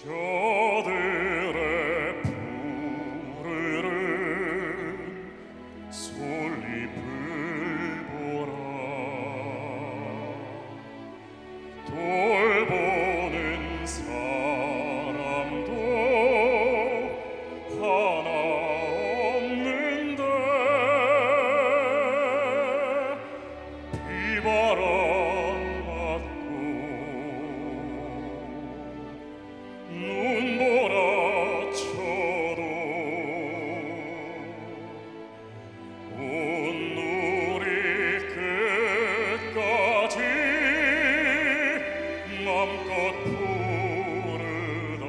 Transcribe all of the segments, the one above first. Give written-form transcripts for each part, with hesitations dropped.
저들의 부르는 솔잎을 보라. 돌보는 사람도 하나 없는데 비바람 맞고 눈몰아쳐도 온누리 끝까지 맘껏 부르다.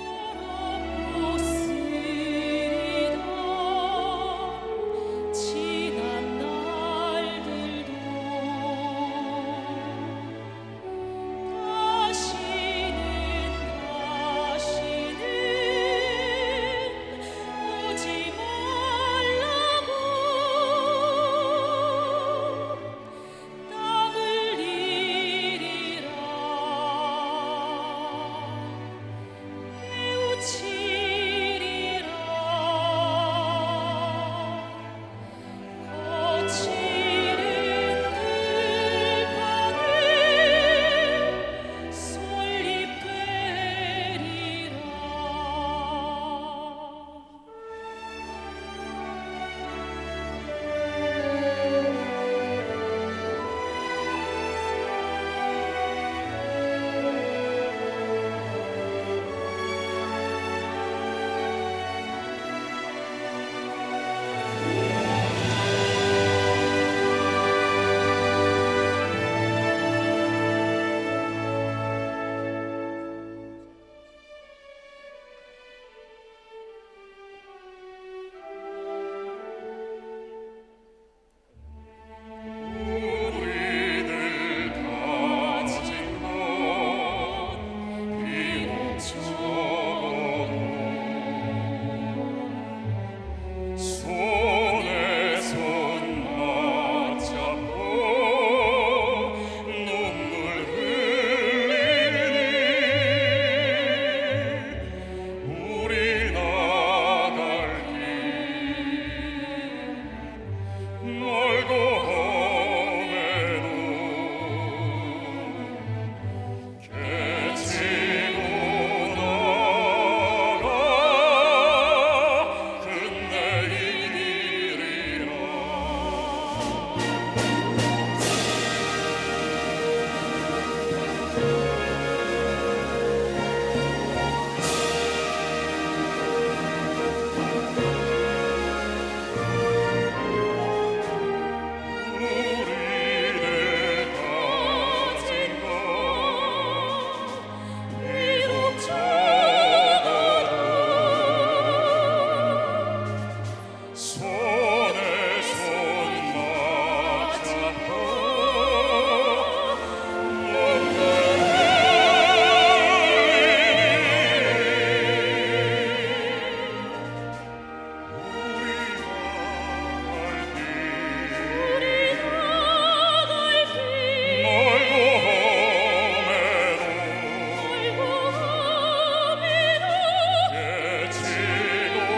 사랑도 쓰리던 지난 날들도 다시는 오지 말라고 땀 흘리리라. 깨우치리라. 거칠은 들판에 솔잎 되리라. 우리들 가진 것 비록 적어도 손에 손 맞잡고 눈물 흘리니 우리 나갈 길 멀고 험해도 개치고 나가 끝내 이기리라. 우리들 가진 것 비록 적어도 손에 손 맞잡고 눈물 흘리니 멀고 험해도 개치고 나가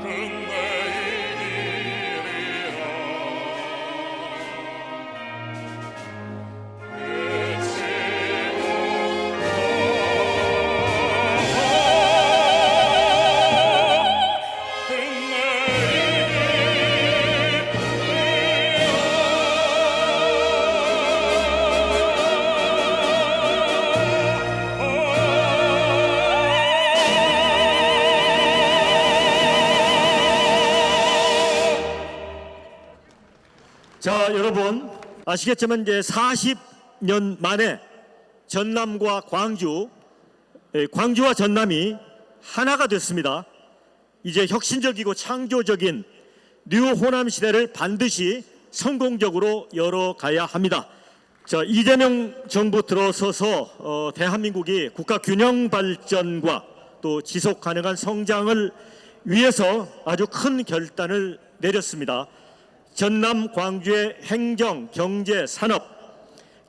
끝내 이기리라. 자, 여러분 아시겠지만 이제 40년 만에 전남과 광주와 전남이 하나가 됐습니다. 이제 혁신적이고 창조적인 뉴 호남 시대를 반드시 성공적으로 열어가야 합니다. 자, 이재명 정부 들어서서 대한민국이 국가 균형 발전과 또 지속 가능한 성장을 위해서 아주 큰 결단을 내렸습니다. 전남 광주의 행정, 경제, 산업,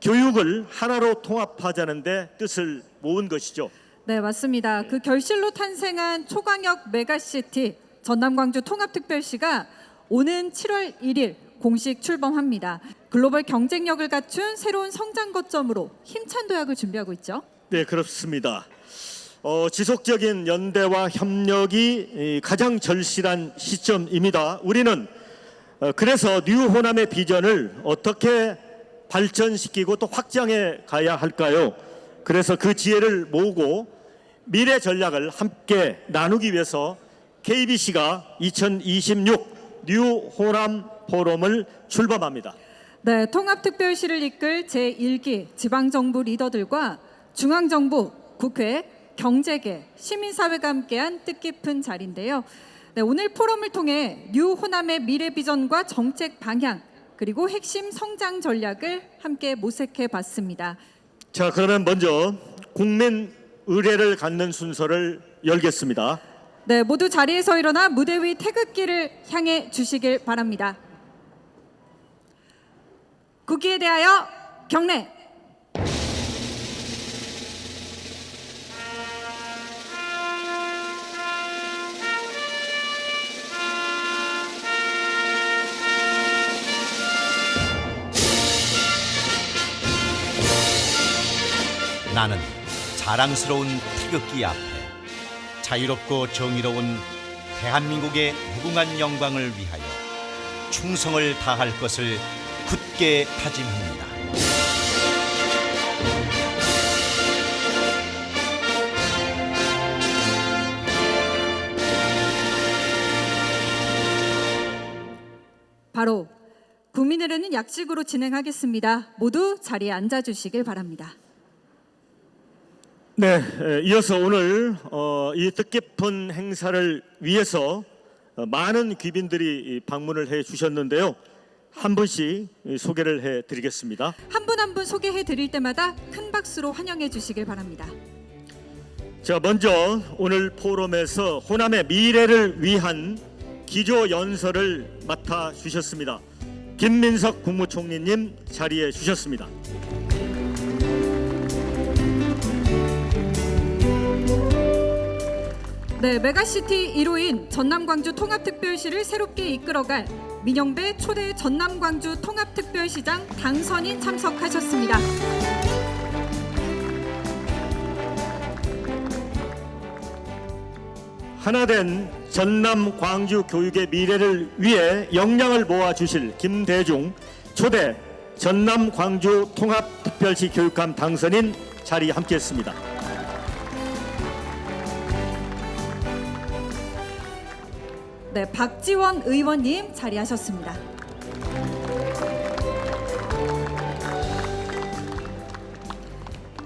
교육을 하나로 통합하자는 데 뜻을 모은 것이죠. 네, 맞습니다. 그 결실로 탄생한 초광역 메가시티 전남광주 통합특별시가 오는 7월 1일 공식 출범합니다. 글로벌 경쟁력을 갖춘 새로운 성장 거점으로 힘찬 도약을 준비하고 있죠. 네, 그렇습니다. 지속적인 연대와 협력이 가장 절실한 시점입니다. 우리는 그래서 뉴 호남의 비전을 어떻게 발전시키고 또 확장해 가야 할까요? 그래서 그 지혜를 모으고 미래 전략을 함께 나누기 위해서 KBC가 2026 뉴 호남 포럼을 출범합니다. 네, 통합특별시를 이끌 제1기 지방정부 리더들과 중앙정부, 국회, 경제계, 시민사회가 함께한 뜻깊은 자리인데요. 네, 오늘 포럼을 통해 뉴 호남의 미래 비전과 정책 방향 그리고 핵심 성장 전략을 함께 모색해 봤습니다. 자, 그러면 먼저 국민 의례를 갖는 순서를 열겠습니다. 네, 모두 자리에서 일어나 무대 위 태극기를 향해 주시길 바랍니다. 국기에 대하여 경례. 나는 자랑스러운 태극기 앞에 자유롭고 정의로운 대한민국의 무궁한 영광을 위하여 충성을 다할 것을 굳게 다짐합니다. 바로 국민의례는 약식으로 진행하겠습니다. 모두 자리에 앉아주시길 바랍니다. 네, 이어서 오늘 이 뜻깊은 행사를 위해서 많은 귀빈들이 방문을 해 주셨는데요. 한 분씩 소개를 해 드리겠습니다. 한 분 한 분 소개해 드릴 때마다 큰 박수로 환영해 주시길 바랍니다. 자, 먼저 오늘 포럼에서 호남의 미래를 위한 기조 연설을 맡아 주셨습니다. 김민석 국무총리님 자리해 주셨습니다. 네, 메가시티 1호인 전남광주 통합특별시를 새롭게 이끌어갈 민영배 초대 전남광주 통합특별시장 당선인 참석하셨습니다. 하나된 전남 광주 교육의 미래를 위해 역량을 모아주실 김대중 초대 전남 광주 통합특별시 교육감 당선인 자리 함께했습니다. 네, 박지원 의원님 자리하셨습니다.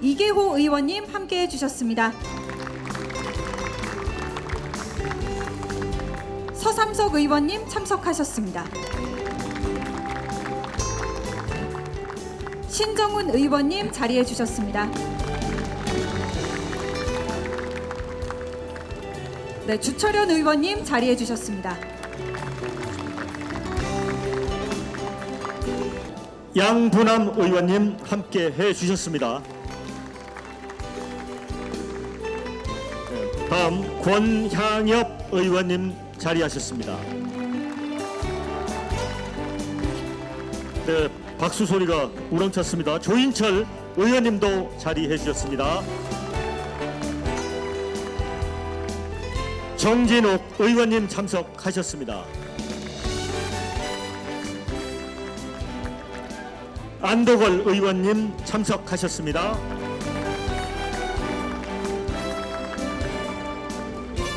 이계호 의원님 함께해 주셨습니다. 서삼석 의원님 참석하셨습니다. 신정훈 의원님 자리해 주셨습니다. 네, 주철현 의원님 자리해 주셨습니다. 양분남 의원님 함께 해 주셨습니다. 다음 권향엽 의원님 자리하셨습니다. 네, 박수 소리가 우렁찼습니다. 조인철 의원님도 자리해 주셨습니다. 정진욱 의원님 참석하셨습니다. 안도걸 의원님 참석하셨습니다.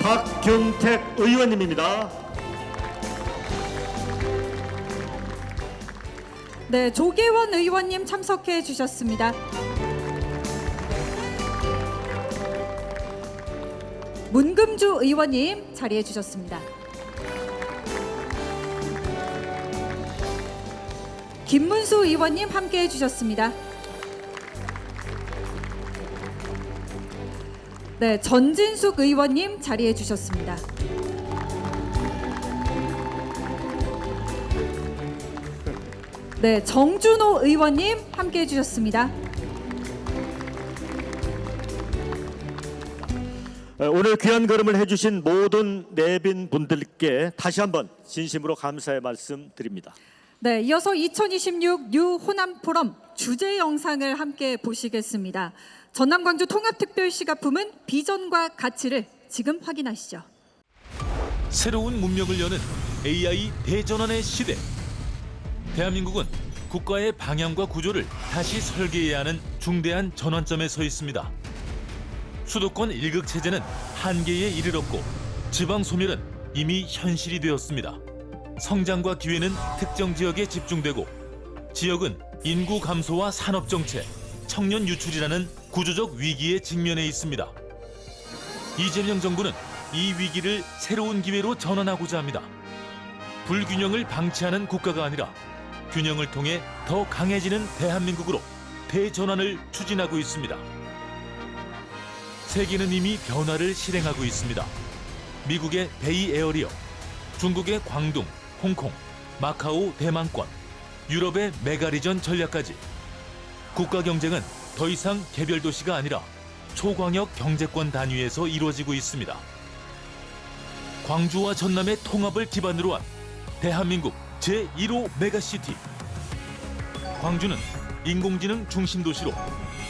박경택 의원님입니다. 네, 조계원 의원님 참석해 주셨습니다. 문금주 의원님 자리해 주셨습니다. 김문수 의원님 함께해 주셨습니다. 네, 전진숙 의원님 자리해 주셨습니다. 네, 정준호 의원님 함께해 주셨습니다. 오늘 귀한 걸음을 해주신 모든 내빈 분들께 다시 한번 진심으로 감사의 말씀 드립니다. 네, 이어서 2026 뉴 호남 포럼 주제 영상을 함께 보시겠습니다. 전남 광주 통합특별시가 품은 비전과 가치를 지금 확인하시죠. 새로운 문명을 여는 AI 대전환의 시대. 대한민국은 국가의 방향과 구조를 다시 설계해야 하는 중대한 전환점에 서 있습니다. 수도권 일극 체제는 한계에 이르렀고 지방 소멸은 이미 현실이 되었습니다. 성장과 기회는 특정 지역에 집중되고 지역은 인구 감소와 산업 정체, 청년 유출이라는 구조적 위기에 직면해 있습니다. 이재명 정부는 이 위기를 새로운 기회로 전환하고자 합니다. 불균형을 방치하는 국가가 아니라 균형을 통해 더 강해지는 대한민국으로 대전환을 추진하고 있습니다. 세계는 이미 변화를 실행하고 있습니다. 미국의 베이에어리어, 중국의 광둥, 홍콩, 마카오 대만권, 유럽의 메가리전 전략까지 국가 경쟁은 더 이상 개별 도시가 아니라 초광역 경제권 단위에서 이루어지고 있습니다. 광주와 전남의 통합을 기반으로 한 대한민국 제1호 메가시티. 광주는 인공지능 중심 도시로,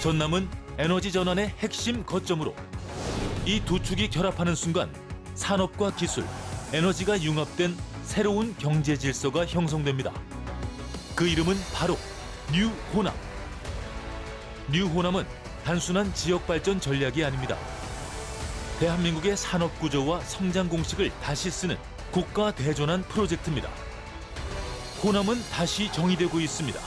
전남은 에너지 전환의 핵심 거점으로 이 두 축이 결합하는 순간 산업과 기술, 에너지가 융합된 새로운 경제 질서가 형성됩니다. 그 이름은 바로 뉴 호남. 뉴 호남은 단순한 지역 발전 전략이 아닙니다. 대한민국의 산업 구조와 성장 공식을 다시 쓰는 국가 대전환 프로젝트입니다. 호남은 다시 정의되고 있습니다.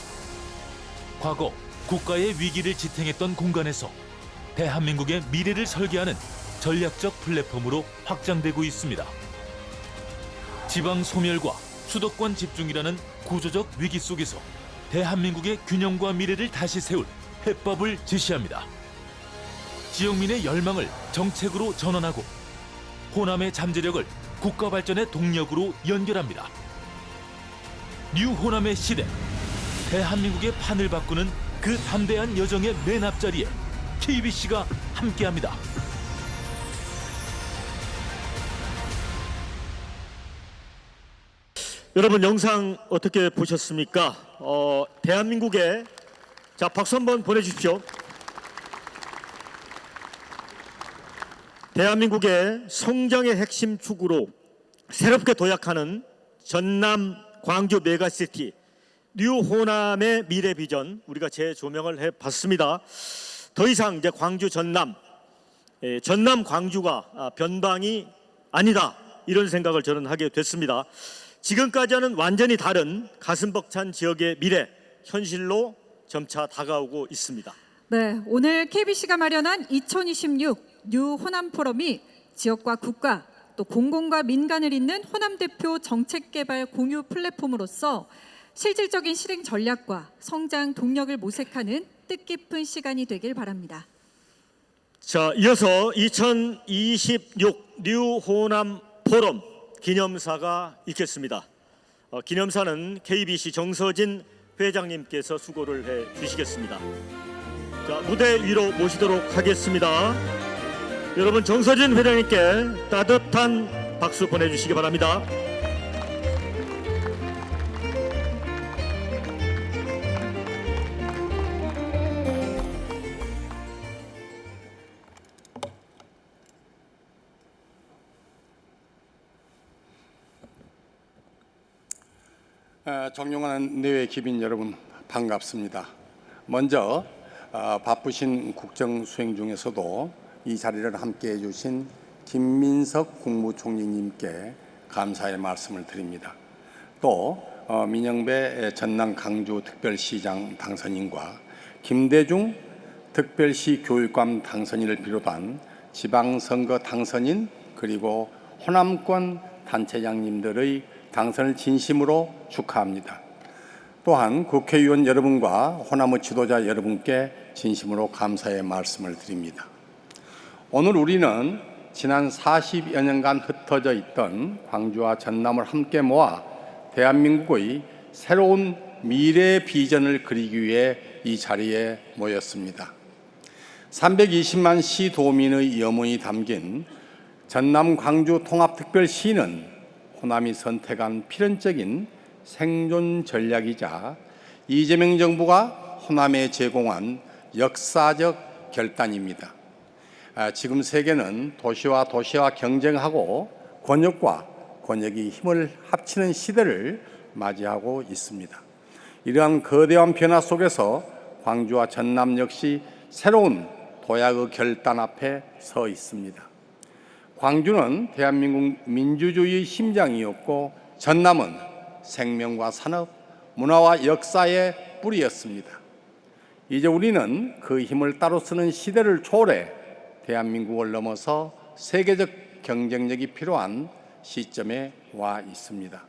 과거 국가의 위기를 지탱했던 공간에서 대한민국의 미래를 설계하는 전략적 플랫폼으로 확장되고 있습니다. 지방 소멸과 수도권 집중이라는 구조적 위기 속에서 대한민국의 균형과 미래를 다시 세울 해법을 제시합니다. 지역민의 열망을 정책으로 전환하고 호남의 잠재력을 국가 발전의 동력으로 연결합니다. 뉴 호남의 시대, 대한민국의 판을 바꾸는 그 담대한 여정의 맨 앞자리에 KBC가 함께합니다. 여러분 영상 어떻게 보셨습니까? 대한민국의 자 박수 한번 보내주십시오. 대한민국의 성장의 핵심 축으로 새롭게 도약하는 전남 광주 메가시티 뉴 호남의 미래 비전 우리가 재조명을 해봤습니다. 더 이상 이제 광주 전남 광주가 변방이 아니다 이런 생각을 저는 하게 됐습니다. 지금까지와는 완전히 다른 가슴 벅찬 지역의 미래 현실로 점차 다가오고 있습니다. 네, 오늘 KBC가 마련한 2026 뉴 호남 포럼이 지역과 국가 또 공공과 민간을 잇는 호남 대표 정책 개발 공유 플랫폼으로서 실질적인 실행 전략과 성장 동력을 모색하는 뜻깊은 시간이 되길 바랍니다. 자, 이어서 2026 뉴 호남 포럼 기념사가 있겠습니다. 기념사는 KBC 정서진 회장님께서 수고를 해 주시겠습니다. 자, 무대 위로 모시도록 하겠습니다. 여러분 정서진 회장님께 따뜻한 박수 보내주시기 바랍니다. 존경하는 내외 기빈 여러분 반갑습니다. 먼저 바쁘신 국정 수행 중에서도 이 자리를 함께해 주신 김민석 국무총리님께 감사의 말씀을 드립니다. 또 민영배 전남 광주 특별시장 당선인과 김대중 특별시 교육감 당선인을 비롯한 지방선거 당선인 그리고 호남권 단체장님들의 당선을 진심으로 축하합니다. 또한 국회의원 여러분과 호남의 지도자 여러분께 진심으로 감사의 말씀을 드립니다. 오늘 우리는 지난 40여 년간 흩어져 있던 광주와 전남을 함께 모아 대한민국의 새로운 미래 비전을 그리기 위해 이 자리에 모였습니다. 320만 시도민의 염원이 담긴 전남 광주 통합특별시는 호남이 선택한 필연적인 생존 전략이자 이재명 정부가 호남에 제공한 역사적 결단입니다. 지금 세계는 도시와 경쟁하고 권역과 권역이 힘을 합치는 시대를 맞이하고 있습니다. 이러한 거대한 변화 속에서 광주와 전남 역시 새로운 도약의 결단 앞에 서 있습니다. 광주는 대한민국 민주주의의 심장이었고 전남은 생명과 산업, 문화와 역사의 뿌리였습니다. 이제 우리는 그 힘을 따로 쓰는 시대를 초월해 대한민국을 넘어서 세계적 경쟁력이 필요한 시점에 와 있습니다.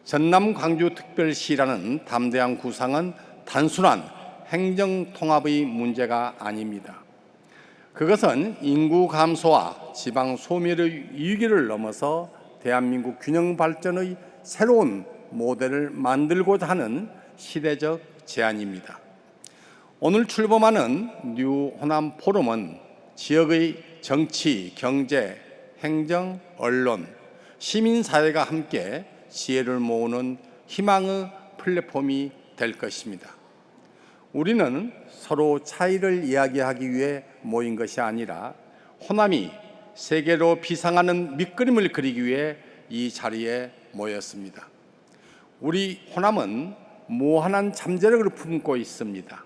전남 광주특별시라는 담대한 구상은 단순한 행정통합의 문제가 아닙니다. 그것은 인구 감소와 지방 소멸의 위기를 넘어서 대한민국 균형 발전의 새로운 모델을 만들고자 하는 시대적 제안입니다. 오늘 출범하는 뉴 호남 포럼은 지역의 정치, 경제, 행정, 언론, 시민사회가 함께 지혜를 모으는 희망의 플랫폼이 될 것입니다. 우리는 서로 차이를 이야기하기 위해 모인 것이 아니라 호남이 세계로 비상하는 밑그림을 그리기 위해 이 자리에 모였습니다. 우리 호남은 무한한 잠재력을 품고 있습니다.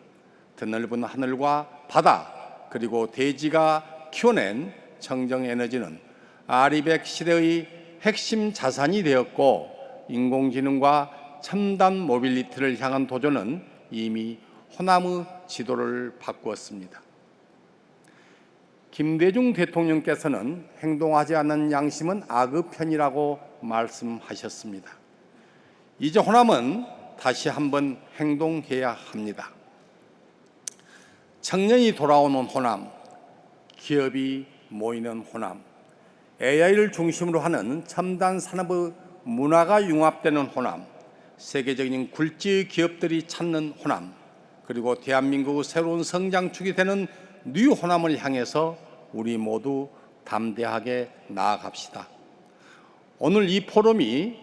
드넓은 하늘과 바다 그리고 대지가 키워낸 청정 에너지는 아리백 시대의 핵심 자산이 되었고 인공지능과 첨단 모빌리티를 향한 도전은 이미 호남의 지도를 바꾸었습니다. 김대중 대통령께서는 행동하지 않는 양심은 악의 편이라고 말씀하셨습니다. 이제 호남은 다시 한번 행동해야 합니다. 청년이 돌아오는 호남, 기업이 모이는 호남, AI를 중심으로 하는 첨단 산업의 문화가 융합되는 호남, 세계적인 굴지 기업들이 찾는 호남, 그리고 대한민국의 새로운 성장축이 되는 뉴 호남을 향해서 우리 모두 담대하게 나아갑시다. 오늘 이 포럼이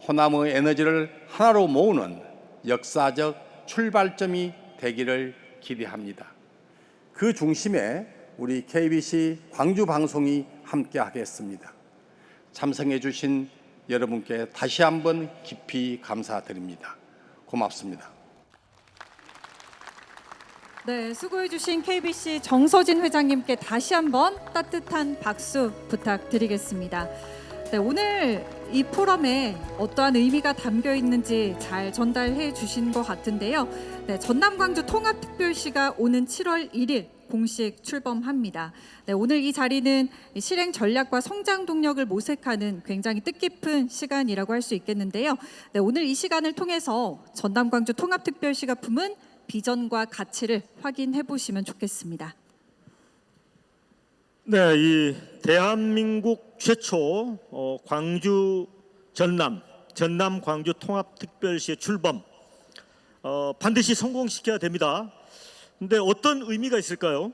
호남의 에너지를 하나로 모으는 역사적 출발점이 되기를 기대합니다. 그 중심에 우리 KBC 광주 방송이 함께 하겠습니다. 참석해 주신 여러분께 다시 한번 깊이 감사드립니다. 고맙습니다. 네, 수고해주신 KBC 정서진 회장님께 다시 한번 따뜻한 박수 부탁드리겠습니다. 네, 오늘 이 포럼에 어떠한 의미가 담겨 있는지 잘 전달해 주신 것 같은데요. 네, 전남 광주 통합특별시가 오는 7월 1일 공식 출범합니다. 네, 오늘 이 자리는 실행 전략과 성장 동력을 모색하는 굉장히 뜻깊은 시간이라고 할 수 있겠는데요. 네, 오늘 이 시간을 통해서 전남 광주 통합특별시가 품은 비전과 가치를 확인해 보시면 좋겠습니다. 네, 이 대한민국 최초 광주 전남 광주 통합특별시의 출범 반드시 성공시켜야 됩니다. 근데 어떤 의미가 있을까요?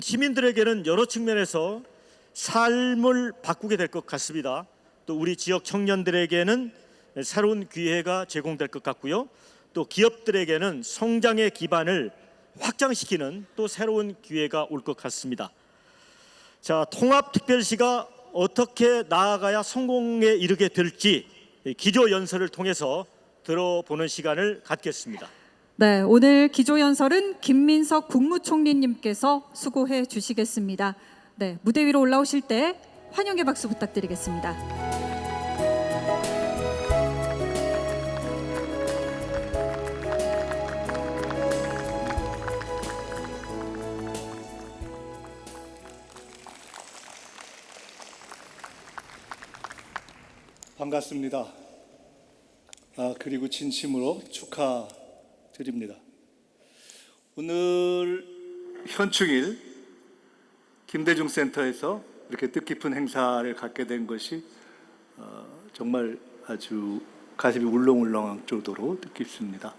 시민들에게는 여러 측면에서 삶을 바꾸게 될 것 같습니다. 또 우리 지역 청년들에게는 새로운 기회가 제공될 것 같고요. 또 기업들에게는 성장의 기반을 확장시키는 또 새로운 기회가 올 것 같습니다. 자, 통합특별시가 어떻게 나아가야 성공에 이르게 될지 기조연설을 통해서 들어보는 시간을 갖겠습니다. 네, 오늘 기조연설은 김민석 국무총리님께서 수고해 주시겠습니다. 네, 무대 위로 올라오실 때 환영의 박수 부탁드리겠습니다. 반갑습니다. 그리고 진심으로 축하드립니다. 오늘 현충일 김대중 센터에서 이렇게 뜻깊은 행사를 갖게 된 것이 정말 아주 가슴이 울렁울렁할 정도로 느끼습니다.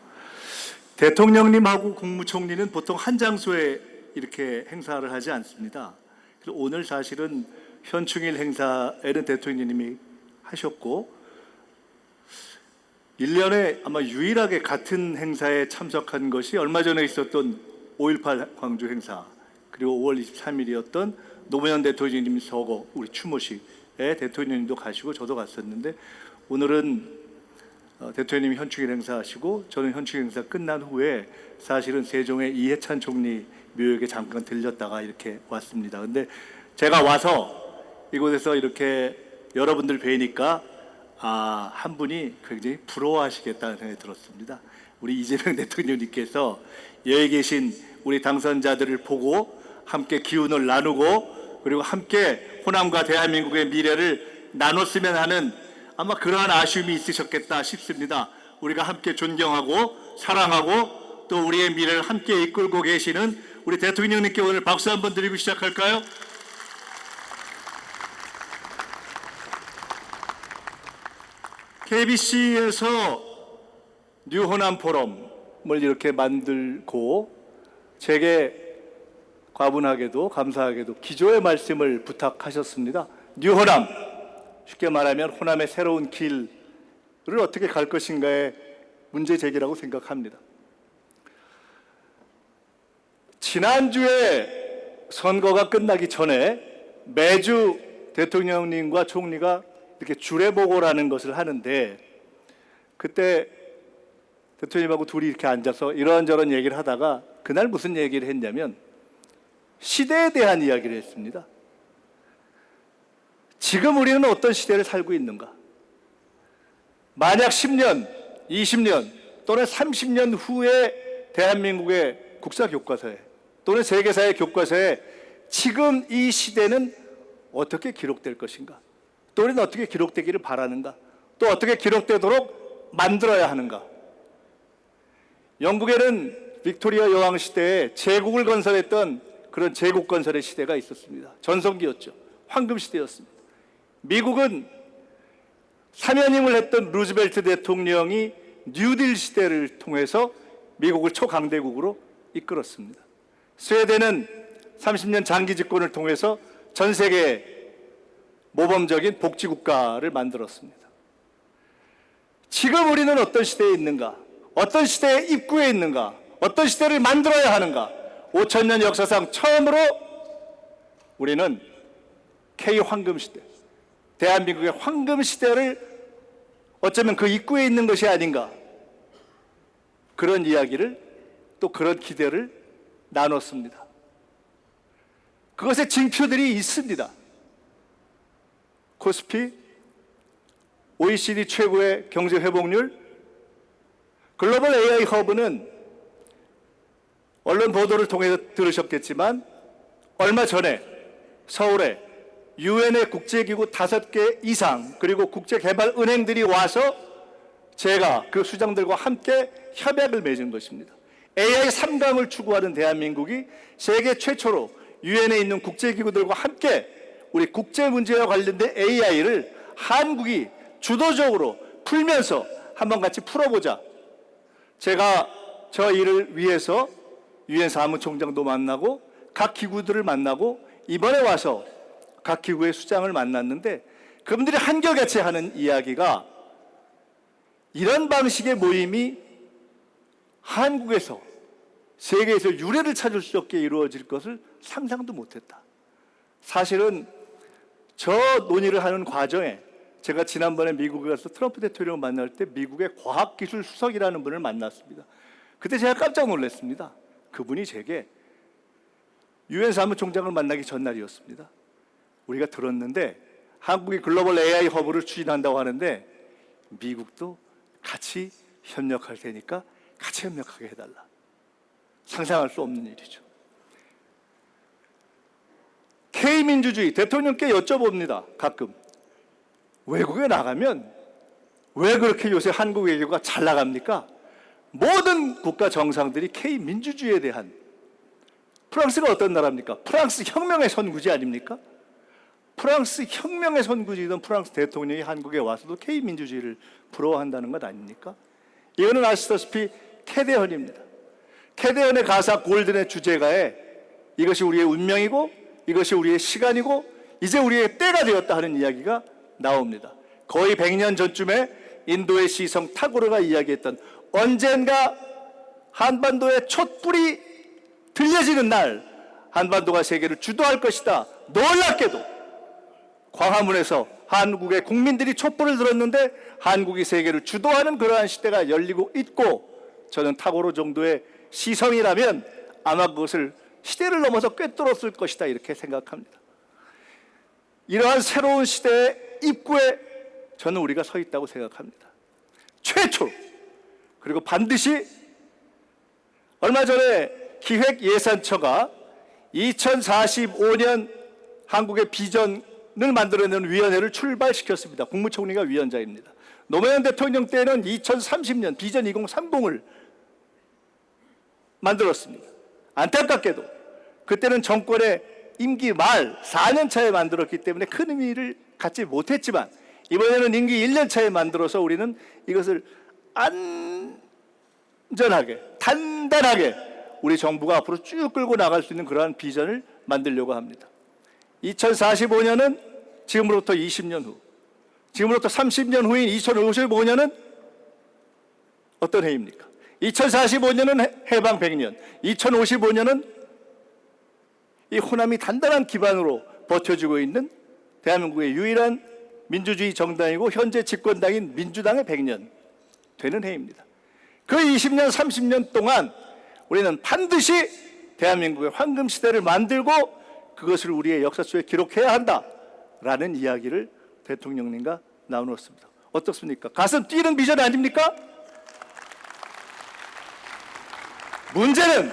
대통령님하고 국무총리는 보통 한 장소에 이렇게 행사를 하지 않습니다. 그래서 오늘 사실은 현충일 행사에는 대통령님이 하셨고 1년에 아마 유일하게 같은 행사에 참석한 것이 얼마 전에 있었던 5.18 광주 행사, 그리고 5월 23일이었던 노무현 대통령님 서거 우리 추모식에 대통령님도 가시고 저도 갔었는데, 오늘은 대통령님이 현충일 행사하시고 저는 현충일 행사 끝난 후에 사실은 세종의 이해찬 총리 묘역에 잠깐 들렸다가 이렇게 왔습니다. 근데 제가 와서 이곳에서 이렇게 여러분들 뵈니까 한 분이 굉장히 부러워하시겠다는 생각이 들었습니다. 우리 이재명 대통령님께서 여기 계신 우리 당선자들을 보고 함께 기운을 나누고 그리고 함께 호남과 대한민국의 미래를 나눴으면 하는 아마 그러한 아쉬움이 있으셨겠다 싶습니다. 우리가 함께 존경하고 사랑하고 또 우리의 미래를 함께 이끌고 계시는 우리 대통령님께 오늘 박수 한번 드리고 시작할까요? KBC에서 뉴호남 포럼을 이렇게 만들고 제게 과분하게도 감사하게도 기조의 말씀을 부탁하셨습니다. 뉴호남, 쉽게 말하면 호남의 새로운 길을 어떻게 갈 것인가의 문제 제기라고 생각합니다. 지난주에 선거가 끝나기 전에 매주 대통령님과 총리가 이렇게 주례보고라는 것을 하는데, 그때 대통령님하고 둘이 이렇게 앉아서 이런저런 얘기를 하다가 그날 무슨 얘기를 했냐면 시대에 대한 이야기를 했습니다. 지금 우리는 어떤 시대를 살고 있는가? 만약 10년, 20년 또는 30년 후에 대한민국의 국사 교과서에 또는 세계사의 교과서에 지금 이 시대는 어떻게 기록될 것인가? 또 우리는 어떻게 기록되기를 바라는가? 또 어떻게 기록되도록 만들어야 하는가? 영국에는 빅토리아 여왕 시대에 제국을 건설했던 그런 제국 건설의 시대가 있었습니다. 전성기였죠. 황금 시대였습니다. 미국은 사면임을 했던 루즈벨트 대통령이 뉴딜 시대를 통해서 미국을 초강대국으로 이끌었습니다. 스웨덴은 30년 장기 집권을 통해서 전 세계 모범적인 복지국가를 만들었습니다. 지금 우리는 어떤 시대에 있는가? 어떤 시대의 입구에 있는가? 어떤 시대를 만들어야 하는가? 5,000년 역사상 처음으로 우리는 K-황금시대, 대한민국의 황금시대를 어쩌면 그 입구에 있는 것이 아닌가, 그런 이야기를 또 그런 기대를 나눴습니다. 그것의 징표들이 있습니다. 코스피, OECD 최고의 경제 회복률, 글로벌 AI 허브는 언론 보도를 통해서 들으셨겠지만 얼마 전에 서울에 유엔의 국제기구 5개 이상 그리고 국제개발은행들이 와서 제가 그 수장들과 함께 협약을 맺은 것입니다. AI 3강을 추구하는 대한민국이 세계 최초로 유엔에 있는 국제기구들과 함께 우리 국제 문제와 관련된 AI를 한국이 주도적으로 풀면서 한번 같이 풀어보자. 제가 저 일을 위해서 유엔 사무총장도 만나고 각 기구들을 만나고 이번에 와서 각 기구의 수장을 만났는데 그분들이 한결같이 하는 이야기가 이런 방식의 모임이 한국에서 세계에서 유례를 찾을 수 없게 이루어질 것을 상상도 못했다. 사실은 저 논의를 하는 과정에 제가 지난번에 미국에 가서 트럼프 대통령을 만날 때 미국의 과학기술 수석이라는 분을 만났습니다. 그때 제가 깜짝 놀랐습니다. 그분이 제게 유엔 사무총장을 만나기 전날이었습니다. 우리가 들었는데 한국이 글로벌 AI 허브를 추진한다고 하는데 미국도 같이 협력할 테니까 같이 협력하게 해달라. 상상할 수 없는 일이죠. K민주주의, 대통령께 여쭤봅니다. 가끔. 외국에 나가면 왜 그렇게 요새 한국 외교가 잘 나갑니까? 모든 국가 정상들이 K민주주의에 대한, 프랑스가 어떤 나라입니까? 프랑스 혁명의 선구지 아닙니까? 프랑스 혁명의 선구지던 프랑스 대통령이 한국에 와서도 K민주주의를 부러워한다는 것 아닙니까? 이거는 아시다시피 캐대헌입니다. 캐대헌의 가사 골든의 주제가에 이것이 우리의 운명이고 이것이 우리의 시간이고 이제 우리의 때가 되었다 하는 이야기가 나옵니다. 거의 100년 전쯤에 인도의 시성 타고르가 이야기했던 언젠가 한반도의 촛불이 들려지는 날 한반도가 세계를 주도할 것이다. 놀랍게도 광화문에서 한국의 국민들이 촛불을 들었는데 한국이 세계를 주도하는 그러한 시대가 열리고 있고 저는 타고르 정도의 시성이라면 아마 그것을 시대를 넘어서 꿰뚫었을 것이다 이렇게 생각합니다. 이러한 새로운 시대의 입구에 저는 우리가 서 있다고 생각합니다. 최초로 그리고 반드시 얼마 전에 기획예산처가 2045년 한국의 비전을 만들어내는 위원회를 출발시켰습니다. 국무총리가 위원장입니다. 노무현 대통령 때는 2030년 비전 2030을 만들었습니다. 안타깝게도 그때는 정권의 임기 말 4년 차에 만들었기 때문에 큰 의미를 갖지 못했지만 이번에는 임기 1년 차에 만들어서 우리는 이것을 안전하게 단단하게 우리 정부가 앞으로 쭉 끌고 나갈 수 있는 그러한 비전을 만들려고 합니다. 2045년은 지금으로부터 20년 후, 지금으로부터 30년 후인 2055년은 어떤 해입니까? 2045년은 해방 100년, 2055년은 이 호남이 단단한 기반으로 버텨주고 있는 대한민국의 유일한 민주주의 정당이고 현재 집권당인 민주당의 100년 되는 해입니다. 그 20년, 30년 동안 우리는 반드시 대한민국의 황금시대를 만들고 그것을 우리의 역사 속에 기록해야 한다라는 이야기를 대통령님과 나누었습니다. 어떻습니까? 가슴 뛰는 비전 아닙니까? 문제는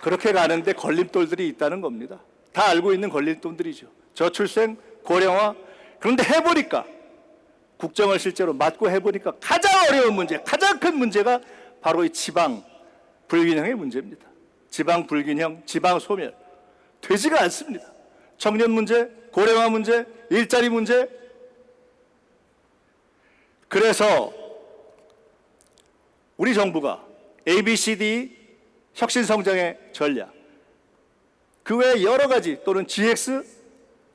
그렇게 가는데 걸림돌들이 있다는 겁니다. 다 알고 있는 걸림돌들이죠. 저출생, 고령화. 그런데 해보니까 국정을 실제로 맡고 해보니까 가장 어려운 문제, 가장 큰 문제가 바로 이 지방 불균형의 문제입니다. 지방 불균형, 지방 소멸 되지가 않습니다. 청년 문제, 고령화 문제, 일자리 문제. 그래서 우리 정부가 ABCD 혁신성장의 전략, 그 외에 여러 가지 또는 GX,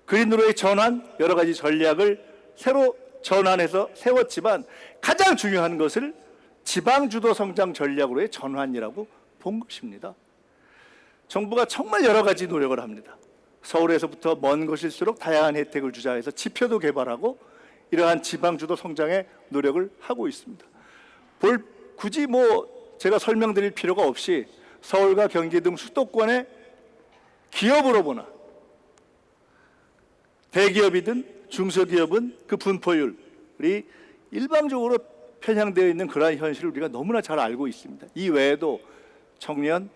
그린으로의 전환 여러 가지 전략을 새로 전환해서 세웠지만 가장 중요한 것을 지방주도 성장 전략으로의 전환이라고 본 것입니다. 정부가 정말 여러 가지 노력을 합니다. 서울에서부터 먼 곳일수록 다양한 혜택을 주자 해서 지표도 개발하고 이러한 지방주도 성장의 노력을 하고 있습니다. 굳이 제가 설명드릴 필요가 없이 서울과 경기 등 수도권의 기업으로 보나 대기업이든 중소기업은 그 분포율이 일방적으로 편향되어 있는 그러한 현실을 우리가 너무나 잘 알고 있습니다. 이 외에도 청년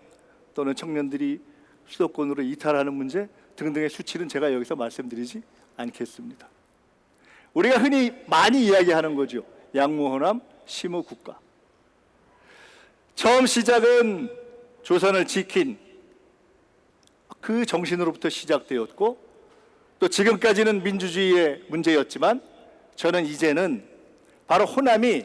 또는 청년들이 수도권으로 이탈하는 문제 등등의 수치는 제가 여기서 말씀드리지 않겠습니다. 우리가 흔히 많이 이야기하는 거죠. 양무호남 심우국가. 처음 시작은 조선을 지킨 그 정신으로부터 시작되었고 또 지금까지는 민주주의의 문제였지만 저는 이제는 바로 호남이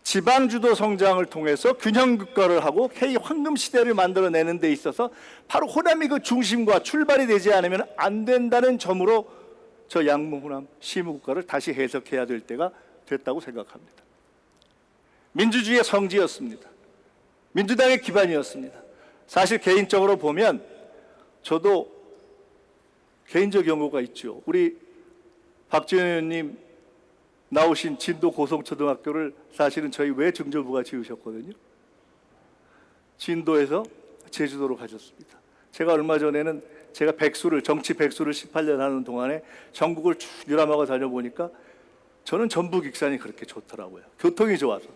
지방주도 성장을 통해서 균형국가를 하고 K 황금시대를 만들어내는 데 있어서 바로 호남이 그 중심과 출발이 되지 않으면 안 된다는 점으로 저 양무호남 심우국가를 다시 해석해야 될 때가 됐다고 생각합니다. 민주주의의 성지였습니다. 민주당의 기반이었습니다. 사실 개인적으로 보면 저도 개인적 연고가 있죠. 우리 박지원 의원님 나오신 진도 고성초등학교를 사실은 저희 외증조부가 지으셨거든요. 진도에서 제주도로 가셨습니다. 제가 얼마 전에는 제가 정치 백수를 18년 하는 동안에 전국을 쭉 유람하고 다녀보니까 저는 전북 익산이 그렇게 좋더라고요. 교통이 좋아서.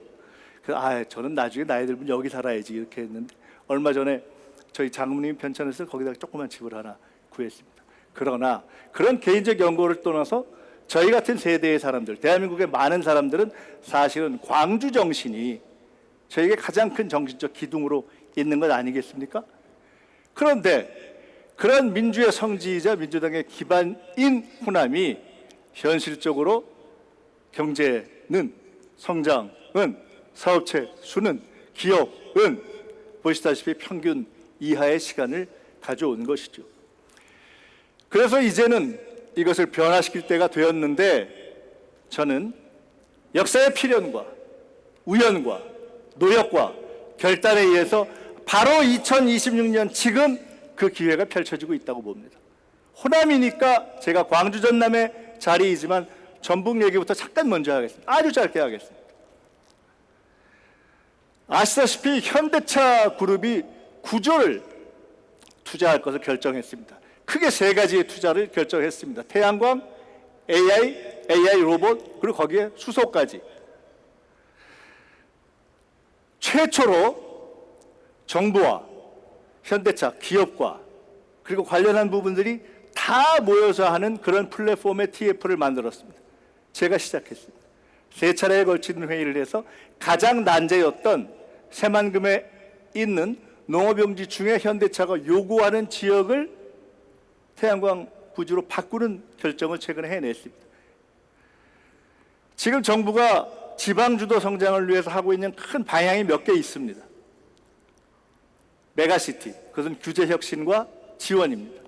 저는 나중에 나이 들면 여기 살아야지 이렇게 했는데 얼마 전에 저희 장모님 편찮아서 거기다 조그만 집을 하나 구했습니다. 그러나 그런 개인적 연고를 떠나서 저희 같은 세대의 사람들, 대한민국의 많은 사람들은 사실은 광주 정신이 저에게 가장 큰 정신적 기둥으로 있는 것 아니겠습니까? 그런데 그런 민주의 성지이자 민주당의 기반인 호남이 현실적으로 경제는, 성장은, 사업체 수는, 기업은 보시다시피 평균 이하의 시간을 가져온 것이죠. 그래서 이제는 이것을 변화시킬 때가 되었는데, 저는 역사의 필연과 우연과 노력과 결단에 의해서 바로 2026년 지금 그 기회가 펼쳐지고 있다고 봅니다. 호남이니까 제가 광주 전남의 자리이지만 전북 얘기부터 잠깐 먼저 하겠습니다. 아주 짧게 하겠습니다. 아시다시피 현대차 그룹이 구조를 투자할 것을 결정했습니다. 크게 세 가지의 투자를 결정했습니다. 태양광, AI 로봇, 그리고 거기에 수소까지. 최초로 정부와 현대차, 기업과 그리고 관련한 부분들이 다 모여서 하는 그런 플랫폼의 TF를 만들었습니다. 제가 시작했습니다. 세 차례에 걸친 회의를 해서 가장 난제였던 새만금에 있는 농업용지 중에 현대차가 요구하는 지역을 태양광 부지로 바꾸는 결정을 최근에 해냈습니다. 지금 정부가 지방주도 성장을 위해서 하고 있는 큰 방향이 몇 개 있습니다. 메가시티, 그것은 규제혁신과 지원입니다.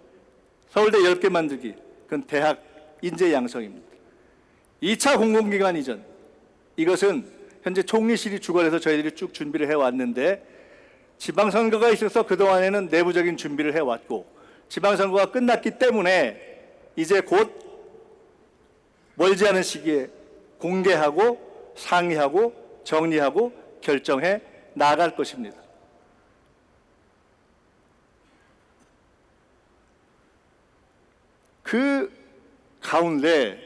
서울대 10개 만들기, 그건 대학 인재 양성입니다. 2차 공공기관 이전, 이것은 현재 총리실이 주관해서 저희들이 쭉 준비를 해왔는데, 지방선거가 있어서 그동안에는 내부적인 준비를 해왔고, 지방선거가 끝났기 때문에 이제 곧 멀지 않은 시기에 공개하고 상의하고 정리하고 결정해 나갈 것입니다. 그 가운데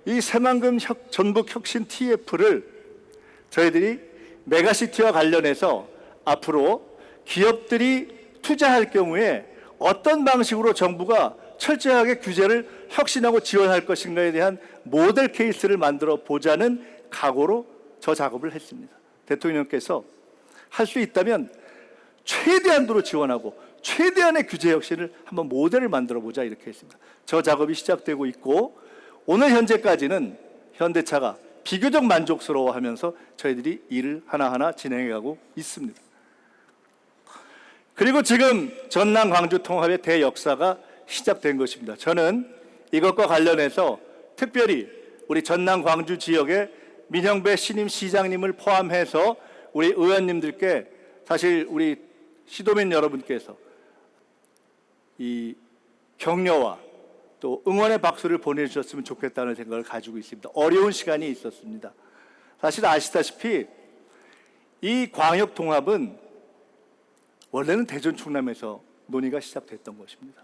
이 새만금 전북 혁신 TF를 저희들이 메가시티와 관련해서 앞으로 기업들이 투자할 경우에 어떤 방식으로 정부가 철저하게 규제를 혁신하고 지원할 것인가에 대한 모델 케이스를 만들어 보자는 각오로 저 작업을 했습니다. 대통령께서 할 수 있다면 최대한도로 지원하고 최대한의 규제 혁신을 한번 모델을 만들어 보자, 이렇게 했습니다. 저 작업이 시작되고 있고, 오늘 현재까지는 현대차가 비교적 만족스러워하면서 저희들이 일을 하나하나 진행해가고 있습니다. 그리고 지금 전남 광주 통합의 대역사가 시작된 것입니다. 저는 이것과 관련해서 특별히 우리 전남 광주 지역의 민형배 신임 시장님을 포함해서 우리 의원님들께, 사실 우리 시도민 여러분께서 이 격려와 또 응원의 박수를 보내주셨으면 좋겠다는 생각을 가지고 있습니다. 어려운 시간이 있었습니다. 사실 아시다시피 이 광역 통합은 원래는 대전 충남에서 논의가 시작됐던 것입니다.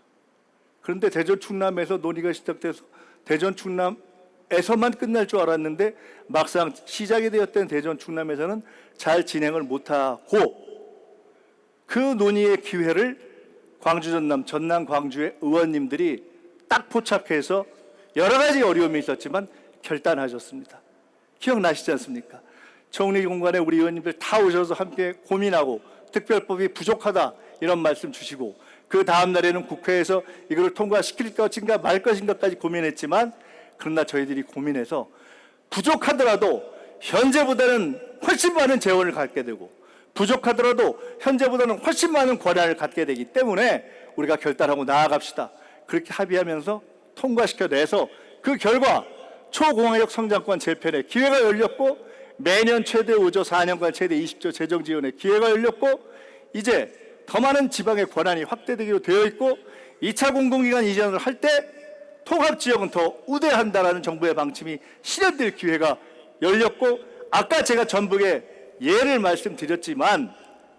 그런데 대전 충남에서 논의가 시작돼서 대전 충남에서만 끝날 줄 알았는데, 막상 시작이 되었던 대전 충남에서는 잘 진행을 못하고, 그 논의의 기회를 광주 전남 광주의 의원님들이 딱 포착해서 여러 가지 어려움이 있었지만 결단하셨습니다. 기억나시지 않습니까? 총리 공간에 우리 의원님들 다 오셔서 함께 고민하고, 특별법이 부족하다 이런 말씀 주시고, 그 다음 날에는 국회에서 이걸 통과시킬 것인가 말 것인가까지 고민했지만, 그러나 저희들이 고민해서 부족하더라도 현재보다는 훨씬 많은 재원을 갖게 되고, 부족하더라도 현재보다는 훨씬 많은 권한을 갖게 되기 때문에 우리가 결단하고 나아갑시다, 그렇게 합의하면서 통과시켜내서, 그 결과 초공화역 성장권 재편의 기회가 열렸고, 매년 최대 5조 4년간 최대 20조 재정 지원의 기회가 열렸고, 이제 더 많은 지방의 권한이 확대되기로 되어 있고, 2차 공공기관 이전을 할 때 통합지역은 더 우대한다라는 정부의 방침이 실현될 기회가 열렸고, 아까 제가 전북의 예를 말씀드렸지만,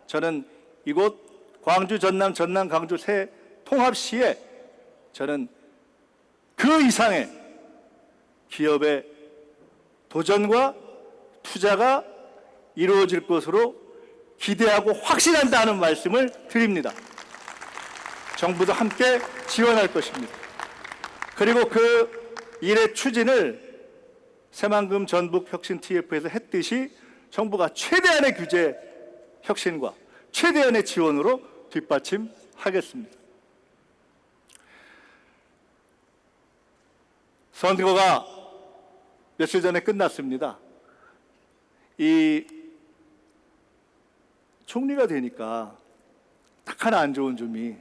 저는 이곳 광주 전남 광주 새 통합시에 저는 그 이상의 기업의 도전과 투자가 이루어질 것으로 기대하고 확신한다는 말씀을 드립니다. 정부도 함께 지원할 것입니다. 그리고 그 일의 추진을 새만금 전북 혁신 TF에서 했듯이 정부가 최대한의 규제 혁신과 최대한의 지원으로 뒷받침하겠습니다. 선거가 며칠 전에 끝났습니다. 이 총리가 되니까 딱 하나 안 좋은 점이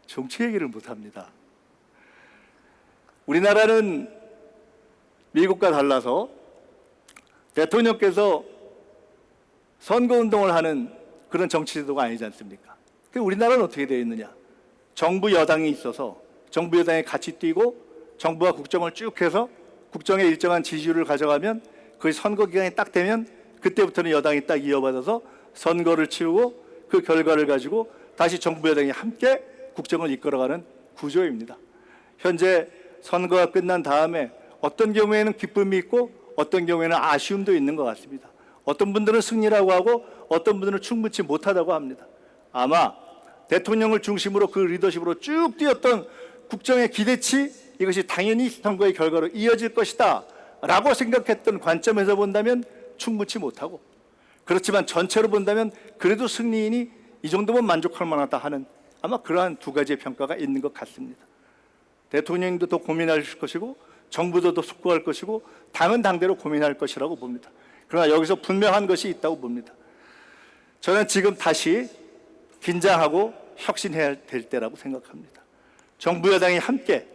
정치 얘기를 못합니다. 우리나라는 미국과 달라서 대통령께서 선거운동을 하는 그런 정치제도가 아니지 않습니까? 우리나라는 어떻게 되어 있느냐? 정부 여당이 있어서 정부 여당이 같이 뛰고 정부가 국정을 쭉 해서 국정에 일정한 지지율을 가져가면 그 선거 기간이 딱 되면 그때부터는 여당이 딱 이어받아서 선거를 치르고 그 결과를 가지고 다시 정부 여당이 함께 국정을 이끌어가는 구조입니다. 현재 선거가 끝난 다음에 어떤 경우에는 기쁨이 있고 어떤 경우에는 아쉬움도 있는 것 같습니다. 어떤 분들은 승리라고 하고 어떤 분들은 충분치 못하다고 합니다. 아마 대통령을 중심으로 그 리더십으로 쭉 뛰었던 국정의 기대치, 이것이 당연히 선거의 결과로 이어질 것이다 라고 생각했던 관점에서 본다면 충분치 못하고, 그렇지만 전체로 본다면 그래도 승리인이 이 정도면 만족할 만하다 하는 아마 그러한 두 가지의 평가가 있는 것 같습니다. 대통령도 더 고민할 것이고 정부도 더 숙고할 것이고 당은 당대로 고민할 것이라고 봅니다. 그러나 여기서 분명한 것이 있다고 봅니다. 저는 지금 다시 긴장하고 혁신해야 될 때라고 생각합니다. 정부 여당이 함께,